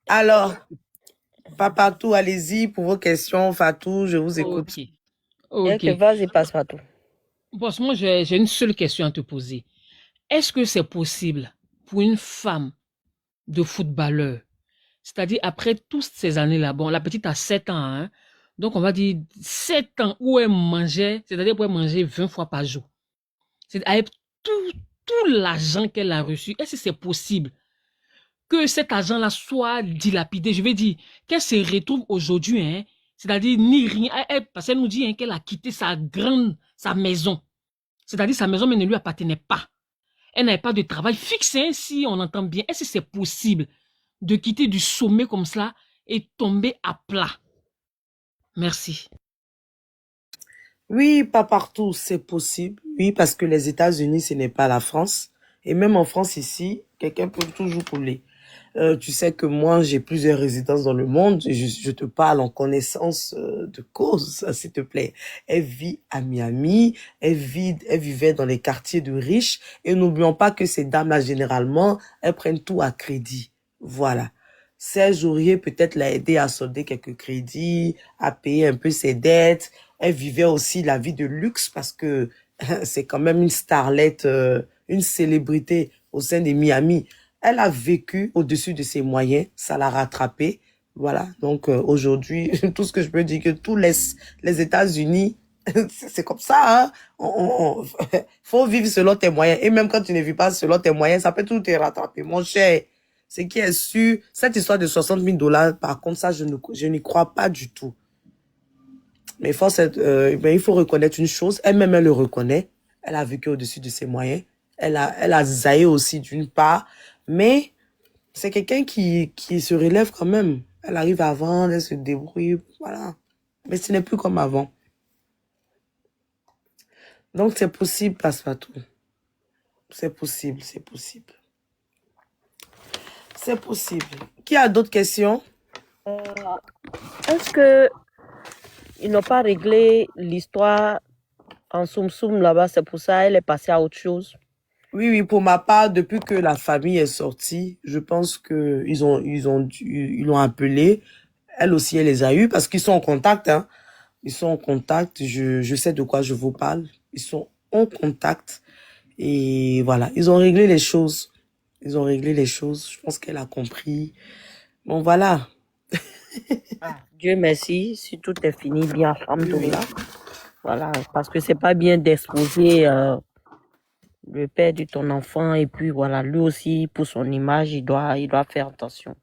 Alors, Papatou, allez-y pour vos questions. Fatou, je vous écoute. Ok. Vas-y, passe partout. Boss, moi, j'ai une seule question à te poser. Est-ce que c'est possible pour une femme de footballeur, c'est-à-dire après toutes ces années-là, bon, la petite a 7 ans, hein, donc on va dire 7 ans où elle mangeait, c'est-à-dire où elle mangeait 20 fois par jour. C'est avec tout l'argent qu'elle a reçu, est-ce que c'est possible que cet argent-là soit dilapidé? Je veux dire, qu'elle se retrouve aujourd'hui, hein, c'est-à-dire ni rien, parce qu'elle nous dit hein, qu'elle a quitté sa maison. C'est-à-dire sa maison, mais ne lui appartenait pas. Elle n'avait pas de travail fixe, hein, si on entend bien. Est-ce que c'est possible de quitter du sommet comme ça et tomber à plat? Merci. Oui, pas partout, c'est possible. Oui, parce que les États-Unis, ce n'est pas la France. Et même en France, ici, quelqu'un peut toujours couler. Tu sais que moi, j'ai plusieurs résidences dans le monde. Je te parle en connaissance de cause, s'il te plaît. Elle vit à Miami. Elle vivait dans les quartiers de riches. Et n'oublions pas que ces dames-là, généralement, elles prennent tout à crédit. Voilà. Serge Aurier peut-être l'a aidé à solder quelques crédits, à payer un peu ses dettes. Elle vivait aussi la vie de luxe parce que c'est quand même une starlette, une célébrité au sein de Miami. Elle a vécu au-dessus de ses moyens, ça l'a rattrapé. Voilà, donc aujourd'hui, tout ce que je peux dire, que tous les États-Unis, c'est comme ça, hein. Faut vivre selon tes moyens. Et même quand tu ne vis pas selon tes moyens, ça peut tout te rattraper. Mon cher, ce qui est sûr, cette histoire de 60 000 $, par contre, ça, je n'y crois pas du tout. Mais il faut reconnaître une chose, elle-même, elle le reconnaît. Elle a vécu au-dessus de ses moyens. Elle a zaillé aussi d'une part. Mais c'est quelqu'un qui se relève quand même. Elle arrive à vendre, elle se débrouille, voilà. Mais ce n'est plus comme avant. Donc, c'est possible, Passepartout. C'est possible, c'est possible. C'est possible. Qui a d'autres questions? Est-ce que ils n'ont pas réglé l'histoire en Soum Soum là-bas? C'est pour ça qu'elle est passée à autre chose. Oui, oui, pour ma part, depuis que la famille est sortie, je pense que ils l'ont appelée. Elle aussi, elle les a eus parce qu'ils sont en contact, hein. Ils sont en contact. Je sais de quoi je vous parle. Ils sont en contact. Et voilà, ils ont réglé les choses. Ils ont réglé les choses. Je pense qu'elle a compris. Bon, voilà. Dieu merci, si tout est fini bien, Oui, oui. alhamdoulilah. Voilà, parce que c'est pas bien d'exposer le père de ton enfant et puis voilà, lui aussi pour son image, il doit faire attention.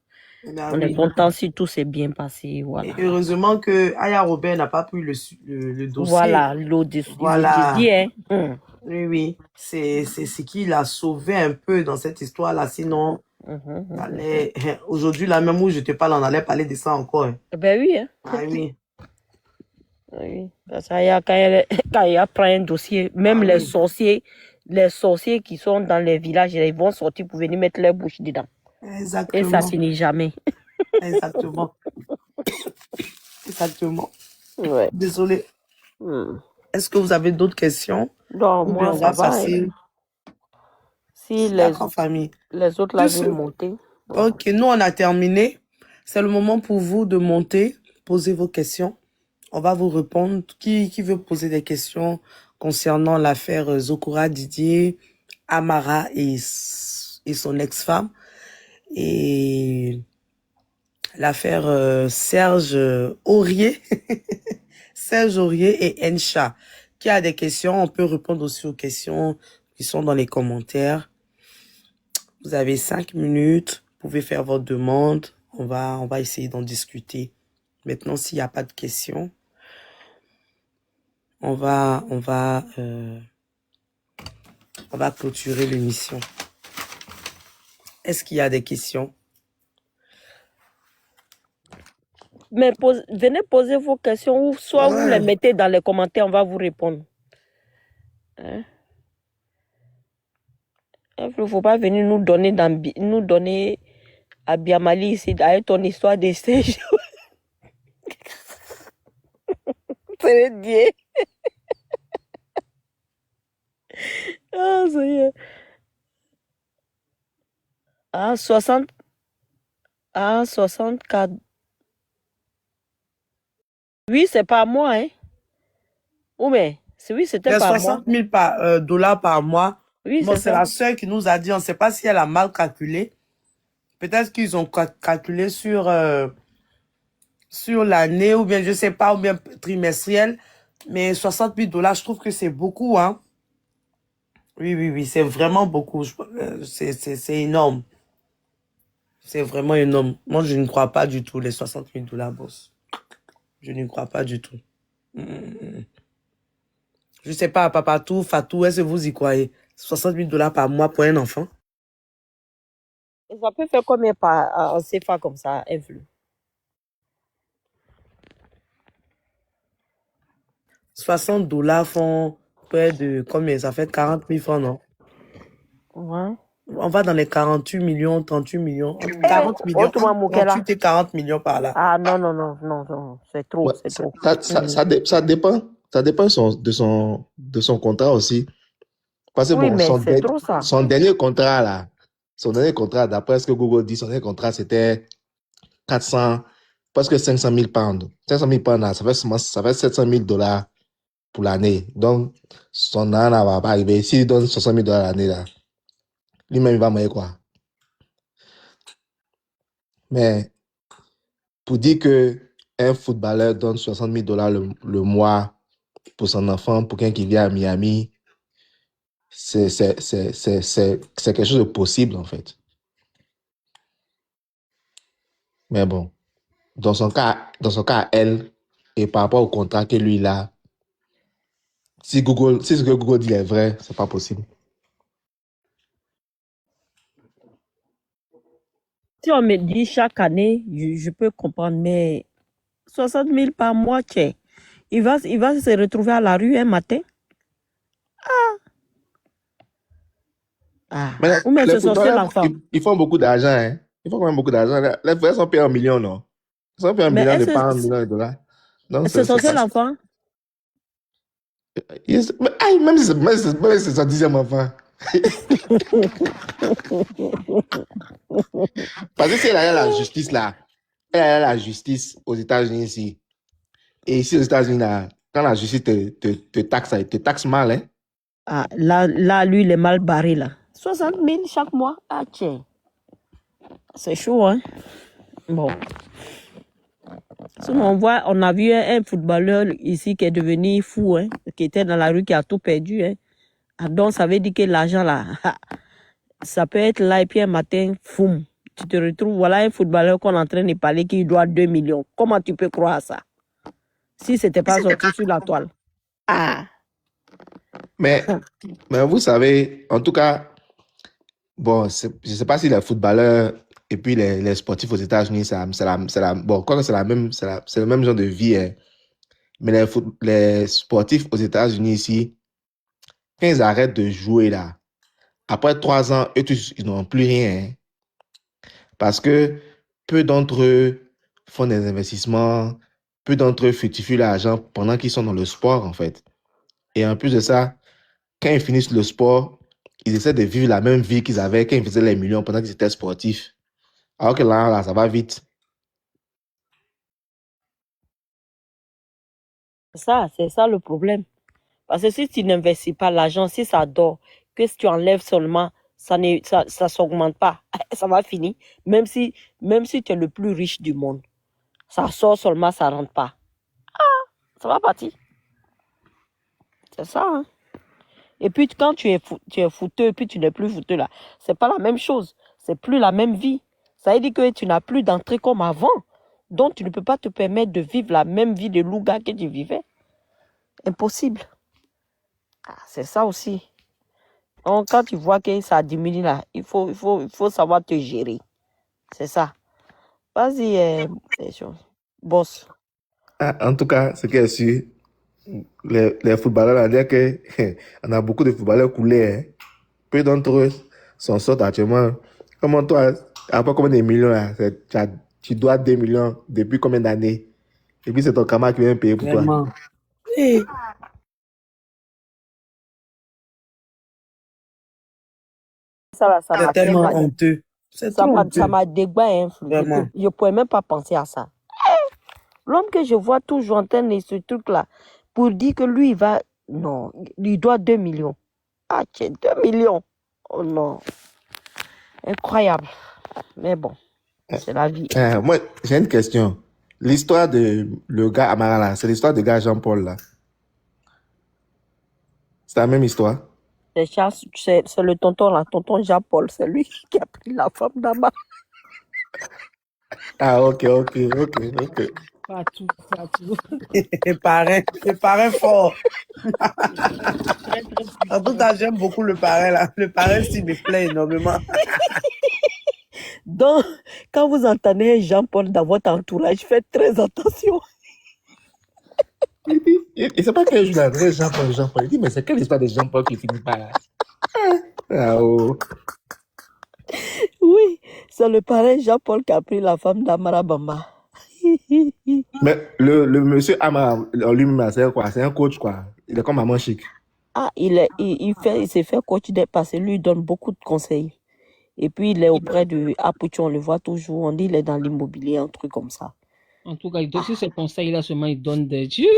Ben On est oui. content si tout s'est bien passé, voilà. Et heureusement que Aya Robert n'a pas pris le dossier. Voilà, l'audition, Voilà. dit, hein. Oui, oui. C'est ce qui l'a sauvé un peu dans cette histoire-là. Sinon, aujourd'hui, là, même où je te parle, on allait parler de ça encore. Hein. Ben oui, hein. Ah oui. Oui. Parce que quand il prend un dossier, même les sorciers qui sont dans les villages, ils vont sortir pour venir mettre leur bouche dedans. Exactement. Et ça finit jamais. Exactement. Exactement. Ouais. Désolé. Est-ce que vous avez d'autres questions? Non, Ou bien moi, on ça va va. passer. Si D'accord, famille. les autres là Tout veulent monter. Ok, nous on a terminé. C'est le moment pour vous de monter, poser vos questions. On va vous répondre. Qui veut poser des questions concernant l'affaire Zokora Didier, Amara et son ex-femme, et l'affaire Serge Aurier, Serge Aurier et Encha. Qui a des questions, on peut répondre aussi aux questions qui sont dans les commentaires. Vous avez 5 minutes, vous pouvez faire votre demande. On va essayer d'en discuter. Maintenant, s'il n'y a pas de questions, on va clôturer l'émission. Est-ce qu'il y a des questions? Mais venez poser vos questions ou soit vous les mettez dans les commentaires, on va vous répondre. Hein? Il ne faut pas venir nous donner à Biamali ici, avec ton histoire de stage. C'est Dieu. Ah, Seigneur. Ah, 64. Oui, c'est pas moi, hein. Ou mais, oui, c'était Les pas 60 moi. 000 dollars par mois. Oui, Bon, c'est c'est ça. la sœur qui nous a dit, on ne sait pas si elle a mal calculé. Peut-être qu'ils ont calculé sur l'année ou bien, je sais pas, ou bien trimestriel. Mais 60 000 dollars, je trouve que c'est beaucoup, hein. Oui, oui, oui, c'est vraiment beaucoup. C'est énorme. C'est vraiment énorme. Moi, je ne crois pas du tout les 60 000 dollars, boss. Je ne crois pas du tout. Je sais pas, Papatou, Fatou, est-ce que vous y croyez? 60 000 dollars par mois pour un enfant? Ça peut faire combien en CFA comme ça, influx? 60 dollars font près de combien? Ça fait 40 000 francs, non? Ouais. On va dans les 48 millions, 38 millions, 40 millions, Autrement, Moukela. 38 et 40 millions par là. Ah non, c'est trop, Ouais, c'est trop. ça dépend. Ça dépend de son contrat aussi. Parce que Oui, bon, mais c'est trop ça. son dernier contrat, là, d'après ce que Google dit, son dernier contrat, c'était 400, presque 500 000 pounds. 500 000 pounds, là, ça fait 700 000 dollars pour l'année. Donc, son an, là, va pas arriver. S'il donne 60 000 dollars l'année, là, lui-même, il va manger quoi? Mais, pour dire que un footballeur donne 60 000 dollars le mois pour son enfant, pour quelqu'un qui vit à Miami, c'est quelque chose de possible, en fait. Mais bon, dans son cas, elle, et par rapport au contrat que lui, il a, si ce que Google dit est vrai, c'est pas possible. Si on me dit chaque année, je peux comprendre, mais 60 000 par mois, il va se retrouver à la rue un matin. Ah. Mais Ou même les c'est son seul footballeurs, enfant. ils font beaucoup d'argent, hein. Ils font quand même beaucoup d'argent. Les footballeurs sont payés en millions, non? Ils sont payés en Mais millions de est-ce pounds, que millions de dollars. Donc, c'est son c'est pas... seul enfant? Mais, aïe, même si c'est son 10e enfant. Parce que si elle a la justice, là, elle a la justice aux États-Unis ici. Et ici, aux États-Unis, là, quand la justice te taxe mal, hein. Ah, là, lui, il est mal barré, là. 60 000 chaque mois. Ah, tiens. C'est chaud, hein? Bon. Sinon, on a vu un footballeur ici qui est devenu fou, hein, qui était dans la rue, qui a tout perdu, hein. Ah, donc, ça veut dire que l'argent, là, ça peut être là, et puis un matin, foum. Tu te retrouves, voilà un footballeur qu'on est en train de parler qui doit 2 millions. Comment tu peux croire à ça? Si c'était pas sorti sur la toile. Ah! Mais vous savez, en tout cas, bon, je ne sais pas si les footballeurs et puis les sportifs aux États-Unis, bon, quoi que c'est le même genre de vie, hein. Mais les sportifs aux États-Unis ici, quand ils arrêtent de jouer là, après 3 ans, eux tous, ils n'ont plus rien, hein. Parce que peu d'entre eux font des investissements, peu d'entre eux fructifient l'argent pendant qu'ils sont dans le sport, en fait. Et en plus de ça, quand ils finissent le sport, ils essaient de vivre la même vie qu'ils avaient quand ils faisaient les millions pendant qu'ils étaient sportifs. Alors que là, ça va vite. C'est ça le problème. Parce que si tu n'investis pas l'argent, si ça dort, que si tu enlèves seulement, ça s'augmente pas. Ça va finir. Même si tu es le plus riche du monde, ça sort seulement, ça rentre pas. Ça va partir. C'est ça, hein. Et puis quand tu es fouteux, puis tu n'es plus fouteux là, c'est pas la même chose. C'est plus la même vie. Ça veut dire que tu n'as plus d'entrée comme avant. Donc tu ne peux pas te permettre de vivre la même vie de louga que tu vivais. Impossible. Ah, c'est ça aussi. Donc, quand tu vois que ça diminue là, il faut savoir te gérer. C'est ça. Vas-y, boss. Ah, en tout cas, ce qui est sûr, les footballeurs, on va dire que on a beaucoup de footballeurs coulés, hein. Peu d'entre eux s'en sortent actuellement. Comment toi, après combien de millions là, tu dois 2 millions depuis combien d'années? Et puis c'est ton camarade qui vient payer pour toi. Vraiment. Eh, Ça, là, ça c'est m'a tellement tellement- honteux. C'est ça trop m'a honteux. dégoûté, hein, Flou. Vraiment. Je ne pouvais même pas penser à ça. L'homme que je vois toujours en train de ce truc-là, pour dire que lui, il va... Non, il doit 2 millions. Ah, tiens, 2 millions. Oh non. Incroyable. Mais bon, c'est la vie. Moi, j'ai une question. L'histoire de le gars Amara là, c'est l'histoire du gars Jean-Paul là. C'est la même histoire. C'est le tonton là, tonton Jean-Paul, c'est lui qui a pris la femme d'Ama. Ah, ok. Pas tout, pas tout. Le parrain fort. Très, très En tout cas, j'aime beaucoup le parrain là. Le parrain, s'il me plaît énormément. Donc, quand vous entendez Jean-Paul dans votre entourage, faites très attention. Et c'est pas quel jour là, Jean-Paul. Il dit, mais c'est quelle histoire de Jean-Paul qui finit par là? Ah, oh. Oui, c'est le parrain Jean-Paul qui a pris la femme d'Amara Bamba. Mais le monsieur Amara, lui-même, là, c'est quoi? C'est un coach, quoi. Il est comme maman chic. Ah, il s'est fait coach parce que lui il donne beaucoup de conseils. Et puis il est auprès de Apucho, on le voit toujours. On dit il est dans l'immobilier, un truc comme ça. En tout cas, il donne sur ces conseils-là seulement, il donne des dieux.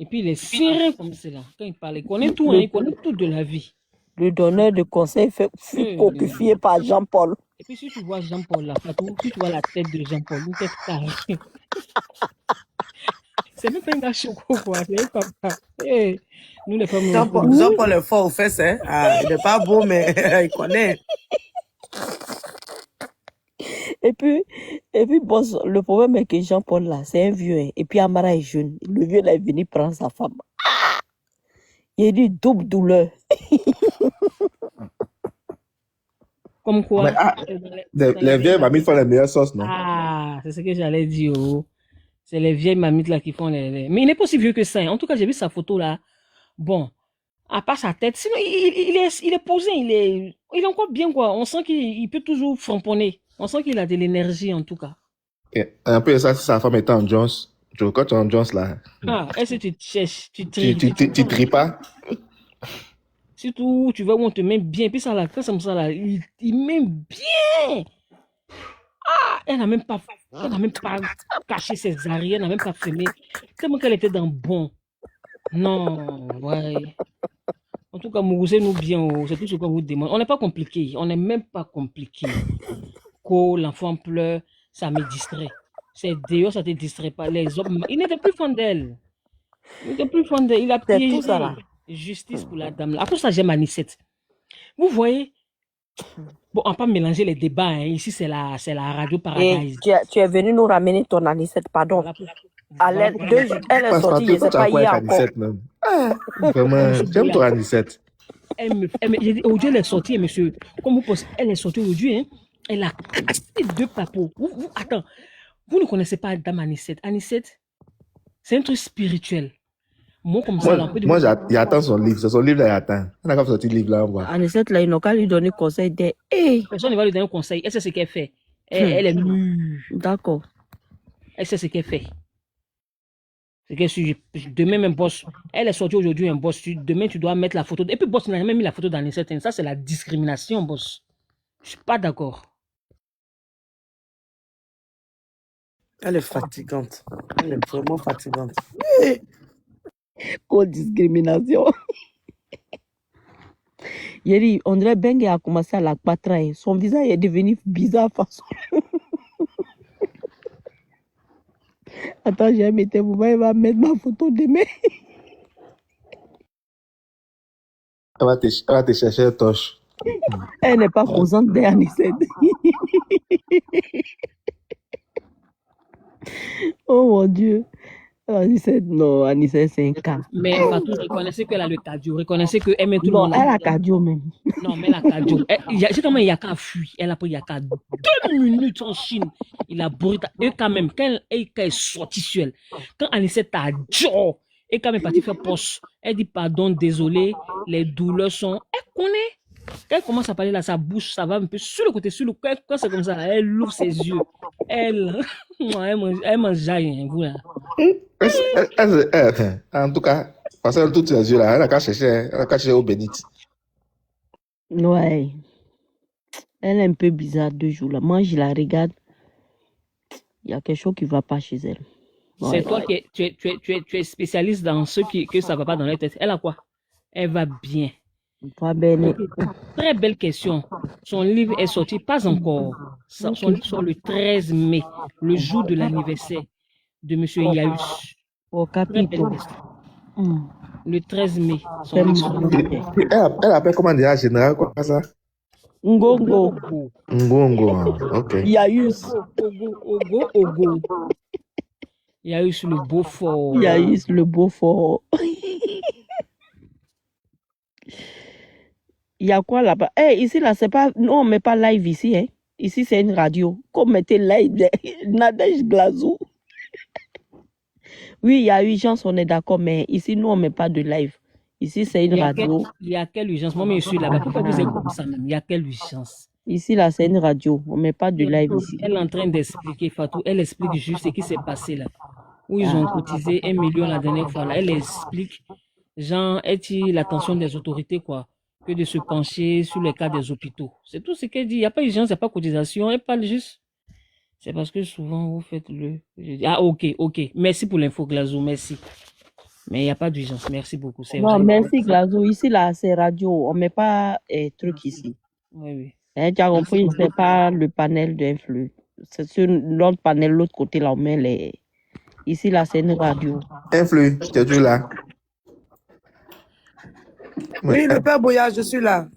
Et puis il est serein comme cela. Quand il parle, il connaît tout, hein, il connaît tout de la vie. Le donneur de conseils fut coquifié par Jean-Paul. Et puis si tu vois Jean-Paul là, si tu vois la tête de Jean-Paul, une tête carrée. C'est même pas un gars choco, quoi. C'est un papa. Hey, nous les femmes. Jean-Paul est fort aux fesses, hein. Ah, il n'est pas beau, mais il connaît. Et puis boss, le problème est que Jean-Paul là, c'est un vieux, hein. Et puis Amara est jeune. Le vieux là est venu prendre sa femme. Ah! Il a dit double douleur. Comme quoi. Mais, les vieilles mamies font les meilleures sauces, non? Ah, c'est ce que j'allais dire. Oh. C'est les vieilles mamites là qui font les. Mais il n'est pas si vieux que ça, hein. En tout cas, j'ai vu sa photo là. Bon, À part sa tête, sinon il est posé, il est encore bien, quoi. On sent qu'il peut toujours framponner. On sent qu'il a de l'énergie, en tout cas. Et un peu ça, si sa femme était en Jones. Quand tu es en Jones, là, Ah, est-ce que tu cherches, tu tu tries pas? surtout, tu vois où on te met bien. Puis ça, là, quand c'est comme ça, là, il met bien. Ah, elle n'a même pas caché ses arrières, elle n'a même pas fumé. Tellement qu'elle était dans bon. Non, ouais. En tout cas, Mourousez-nous bien, oh, c'est tout ce qu'on vous demande. On n'est pas compliqué, on n'est même pas compliqué. Quand l'enfant pleure, ça me distrait. C'est dehors, ça ne te distrait pas. Les hommes, il n'était plus fond d'elle. Il n'était plus fond d'elle. Il a C'est tout ça, là. piégé. Justice pour la dame. Là. Après ça, j'aime Anicette. Vous voyez, bon, on ne va pas mélanger les débats. Hein. Ici, c'est la radio Et Paradise. tu es venu nous ramener ton Anicette, pardon. Voilà, Elle est sortie, je ne sais pas, hier encore. Même. Ah, vraiment, j'aime ton Anicette. J'ai dit, aujourd'hui, elle est sortie, monsieur. Comme vous pensez, elle est sortie aujourd'hui. Hein. Elle a cassé 2 papeaux. Attends, vous ne connaissez pas Dame Anicette. Anicette, c'est un truc spirituel. Moi, comme ça, là, on peut dire. Moi, j'attends son livre. C'est son livre, là, j'attends. Elle n'a pas sorti le livre, là, on voit. Anicette, là, ils n'ont qu'à lui donner conseil des. Hey! Personne ne va lui donner un conseil. Elle sait ce qu'elle fait. Elle est mûre. D'accord. Elle sait ce qu'elle fait. C'est que demain, même boss, elle est sortie aujourd'hui, un boss. Demain, tu dois mettre la photo. Et puis, boss, il n'a même mis la photo d'Anicette. Ça, c'est la discrimination, boss. Je ne suis pas d'accord. Elle est fatigante. Elle est vraiment fatigante. Quelle discrimination. Yeri, on dirait Bengue a commencé à la patrailler. Son visage est devenu bizarre façon. Attends, j'ai mis vous il va mettre ma photo demain. Elle va te chercher un torche. Elle n'est pas causante d'Anicette. Oh mon Dieu. Anicette, non, Anicette, c'est un cas. Mais Fatou, reconnaissez qu'elle a le cardio. Reconnaissez qu'elle met tout le Non, monde. elle a cardio même. Non, mais elle a cardio. C'est comme il y a qu'à fuir. Elle a pris il y a qu'à 2 minutes en Chine. Il a brûlé. Et quand même, quand elle est sortie sur elle, quand Anicette a dit, et quand elle est partie faire poste, elle dit pardon, désolé, les douleurs sont. Elle connaît. Quand elle commence à parler là, sa bouche, ça va un peu sur le côté, quand c'est comme ça, elle ouvre ses yeux. Elle mange jamais, vous là. En tout cas, parce qu'elle a tous ses yeux là, elle a qu'à chercher au bénite. Ouais. Elle est un peu bizarre 2 jours là. Moi, je la regarde. Il y a quelque chose qui ne va pas chez elle. Ouais. C'est toi qui tu es spécialiste dans ceux que ça ne va pas dans leur tête. Elle a quoi? Elle va bien. Pas bene. Très belle question. Son livre est sorti, pas encore. Son livre sort le 13 mai, le jour de l'anniversaire de M. Yaus. Au Très belle capito. question. Le 13 mai. Son livre sort. Elle appelle comment déjà général, quoi, ça? Ngongo. Ngongo, ok. Yaus. Ogo. Yaus le Beaufort. Yaus le Beaufort. Il y a quoi là-bas? Ici, là, c'est pas. Non, on met pas live ici, hein. Ici, c'est une radio. Comme mettez live, Nadège Glazou. Oui, il y a urgence, on est d'accord, mais ici, nous, on met pas de live. Ici, c'est une radio. Il y a quelle urgence? Moi, je suis là-bas. Pourquoi vous êtes comme ça même? Il y a quelle urgence? Ici, là, c'est une radio. On met pas de live ici. Elle est en train d'expliquer, Fatou. Elle explique juste ce qui s'est passé là. Où ils ont cotisé 1 million la dernière fois là. Elle explique, genre, est-il l'attention des autorités, quoi, que de se pencher sur les cas des hôpitaux. C'est tout ce qu'elle dit. Il n'y a pas urgence, il n'y a pas cotisation. Elle parle juste. C'est parce que souvent, vous faites le... Ah, ok. Merci pour l'info, Glazou, merci. Mais il n'y a pas d'urgence. Merci beaucoup. Non, vrai. Merci, Glazou. Ici, là, c'est radio. On ne met pas truc ici. Oui. Tu as compris, ce n'est pas le panel d'influx. C'est sur l'autre panel, l'autre côté, là, on met les... Ici, là, c'est une radio. Influx, t'es tu là? Oui, le père Boya, je suis là.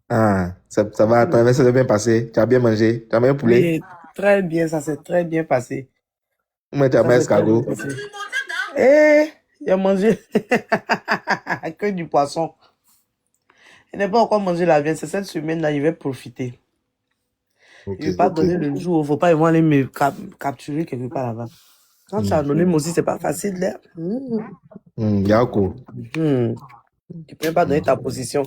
Ah, ça va, ça s'est bien passé. Tu as bien mangé? Tu as bien poulet? Oui, très bien, ça s'est très bien passé. Moi, tu as mis escargot. Il a mangé que du poisson. Il n'a pas encore mangé la viande. C'est cette semaine-là, il va profiter. Okay, il ne va pas donner le jour. Il ne faut pas aller me capturer quelque part là-bas. Quand tu es anonyme aussi, c'est pas facile là. Yako. Tu peux même pas donner ta position.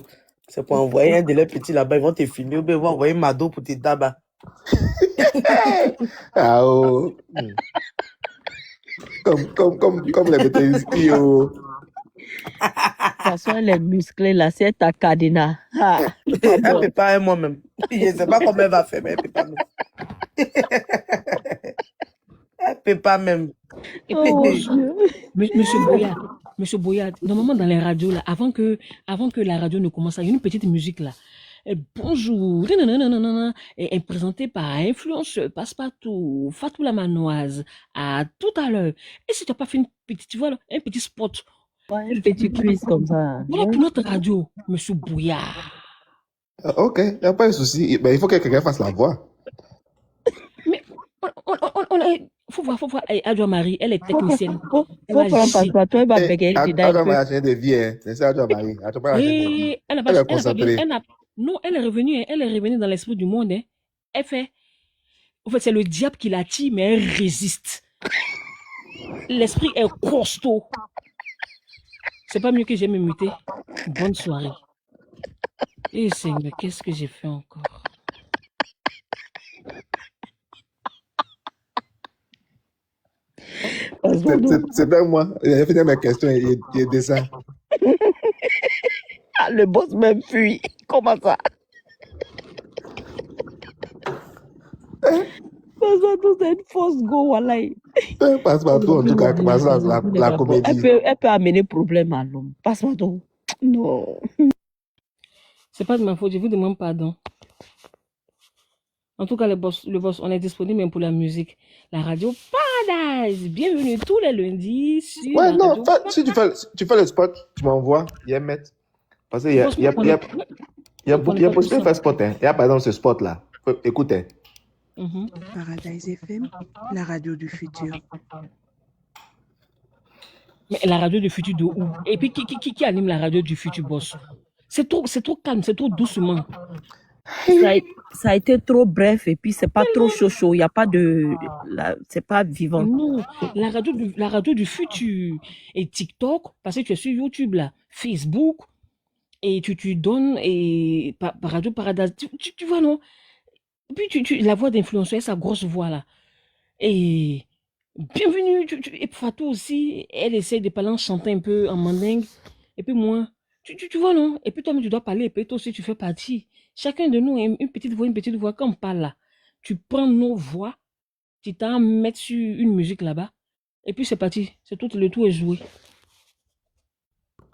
C'est pour envoyer un de leurs petits là-bas, ils vont te filmer, ou bien ils vont envoyer Mado pour te tabac. Ah, oh. Comme les Beteski, oh. De toute façon, elle est musclée là, c'est ta cadena. Ah, pas Elle bon. peut pas, moi-même. Je ne sais pas comment elle va faire, mais elle peut pas même. Elle peut pas même. Oh, Dieu. Monsieur Boyard, normalement dans les radios, là, avant que la radio ne commence, il y a une petite musique là. Bonjour, nanana, est présentée par influenceur Passepartout, Fatou la Manoise, à tout à l'heure. Et si tu n'as pas fait une petite, tu vois, là, un petit spot, Ouais, un petit quiz comme ça. voilà pour notre radio, Monsieur Boyard. Ok, il n'y a pas de souci. Ben, il faut que quelqu'un fasse la voix. Mais faut voir. Adjoa Marie, elle est technicienne. Faut Elle va prendre gérer. Passepartout, elle va bégayer le dida un Adjoa peu. Marie a changé de vie, hein. C'est ça, Adjoa Marie. Adjoa Marie a changé de vie. Et elle n'a Elle est pas bien. concentrée. Non, elle est revenue dans l'esprit du monde. Hein. Elle fait. En fait, c'est le diable qui l'attire, mais elle résiste. L'esprit est costaud. C'est pas mieux que j'aime me muter. Bonne soirée. Et Seigneur, qu'est-ce que j'ai fait encore? C'est bien moi. J'ai fini mes questions et dessin. Ah, le boss même fuit. Comment ça? Passepartout, c'est une fausse go, wallahi. Passepartout, en tout cas, commence la comédie. Elle peut amener problème à l'homme. Passepartout. Non. C'est pas de ma faute, je vous demande pardon. En tout cas, le boss, on est disponible même pour la musique. La radio Paradise. Bienvenue tous les lundis sur Ouais, la non, radio si tu fais le spot, tu m'envoies, il y a mettre. Parce qu'il y a possibilité de faire spot. Hein. Il y a par exemple ce spot-là. Écoutez. Paradise FM, la radio du futur. Mais la radio du futur de où? Et puis qui anime la radio du futur, boss? C'est trop calme, c'est trop doucement. Ça a été trop bref et puis c'est pas trop chaud. Il y a pas de, c'est pas vivant. Non, la radio du futur et TikTok, parce que tu es sur YouTube là, Facebook et tu donnes et par radio Paradise, tu vois non? Et puis la voix d'influenceur, sa grosse voix là. Et bienvenue, et Fatou aussi, elle essaie de parler en chantant un peu en mandingue. Et puis moi, tu vois non? Et puis toi, tu dois parler, et puis toi aussi, tu fais partie. Chacun de nous a une petite voix, quand on parle là. Tu prends nos voix, tu t'en mets sur une musique là-bas, et puis c'est parti. C'est tout, le tout est joué.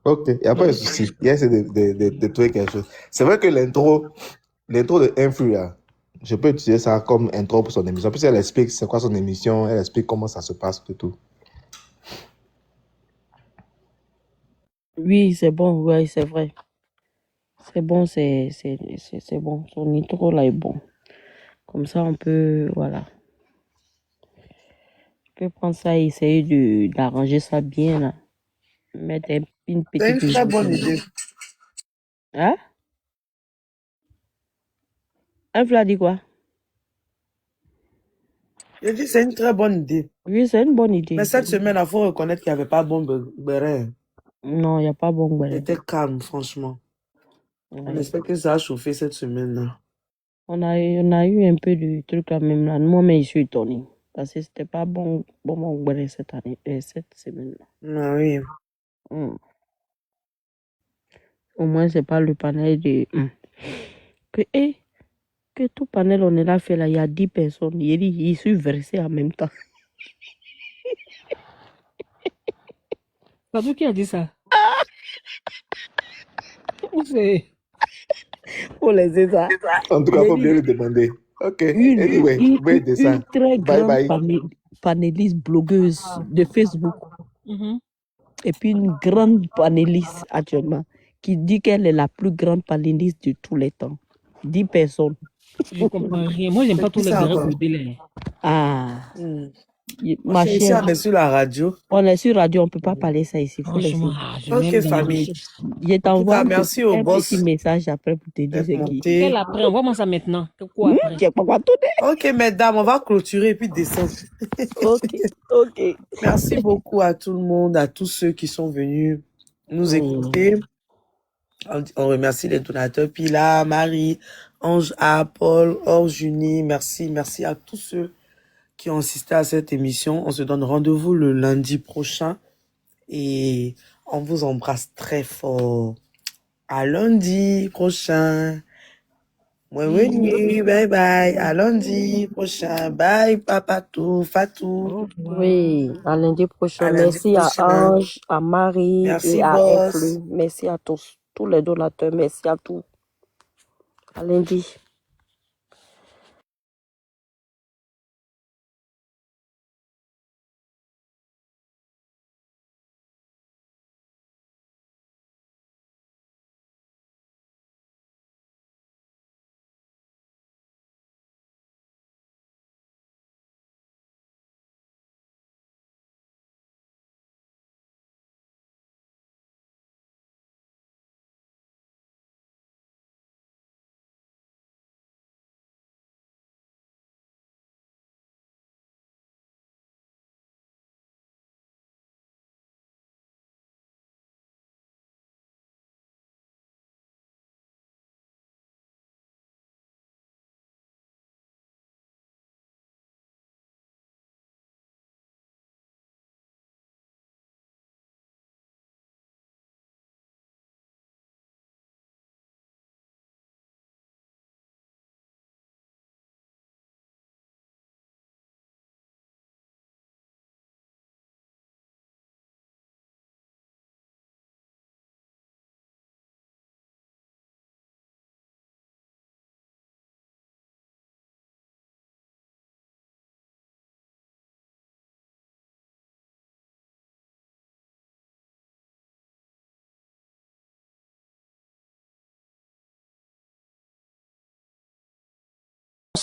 Ok, il n'y a pas de souci. Il y a essayé de trouver quelque chose. C'est vrai que l'intro de Influ, là, je peux utiliser ça comme intro pour son émission. Puis elle explique c'est quoi son émission, elle explique comment ça se passe et tout. Oui, c'est bon, ouais, c'est vrai. C'est bon, c'est bon. Son intro là est bon. Comme ça, on peut, voilà. On peut prendre ça et essayer d'arranger ça bien là. Mettre une petite. C'est une très bonne idée. Hein? Elle a dit quoi? Je dis c'est une très bonne idée. Oui, c'est une bonne idée. Mais cette semaine, il faut reconnaître qu'il n'y avait pas bon béret. Non, il n'y a pas bon béret. C'était calme, franchement. Ouais. On espère que ça a chauffé cette semaine-là. On a eu un peu de truc quand même là. Moi-même, je suis étonné. Parce que c'était pas bon béret cette semaine-là. Ah oui. Au moins, c'est pas le panel de... Que tout panel, on est là fait là, il y a 10 personnes. Ils sont versés en même temps. Fatou qui a dit ça? Faut laisser ça. En tout cas, il faut bien lui demander. Ok, anyway, wait de ça. Une très Bye grande bye. panéliste blogueuse de Facebook. Et puis une grande panéliste actuellement qui dit qu'elle est la plus grande panéliste de tous les temps. 10 personnes. Je comprends rien. Moi, j'aime pas tous les grands délais. Ah. Ma chérie, on est sur la radio. On est sur radio, on ne peut pas parler ça ici. Faut laisser. Ok, famille. Je t'envoie merci au boss. petit message après pour te dire ce qui. Elle après, envoie-moi ça maintenant. Quoi après? Ok, mesdames, on va clôturer et puis descendre. Ok. Merci beaucoup à tout le monde, à tous ceux qui sont venus nous écouter. On remercie les donateurs Pilar, Marie, Ange A, Paul, Orjunie. Merci à tous ceux qui ont assisté à cette émission. On se donne rendez-vous le lundi prochain et on vous embrasse très fort. À lundi prochain. Oui, bye bye. À lundi prochain. Bye, Papatou, Fatou. Oui, à lundi prochain. À lundi Merci prochain. à Ange, à Marie Merci, et à boss. Influx. Merci à tous les donateurs. Merci à tous. À lundi.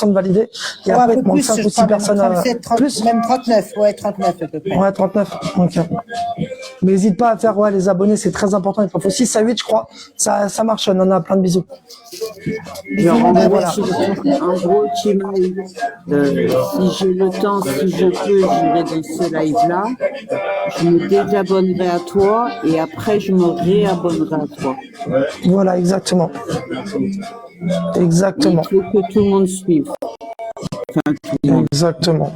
Validé. Et Ouais, après, un peu il manque plus, 5 je ou 6 crois, même personnes 37, 30, plus. même 39, ouais, 39 à peu près. Ouais, 39. Ok. Mais n'hésite pas à faire les abonnés, c'est très important. Il faut 6 à 8, je crois. Ça marche, on en a plein de bisous. Je renvoie Voilà. sur en gros, Chimaï, si j'ai le temps, si je peux, j'irai dans ce live-là. Je me désabonnerai à toi et après, je me réabonnerai à toi. Voilà, exactement. Exactement. Il faut que tout le monde suive. Enfin, tout le monde. Exactement.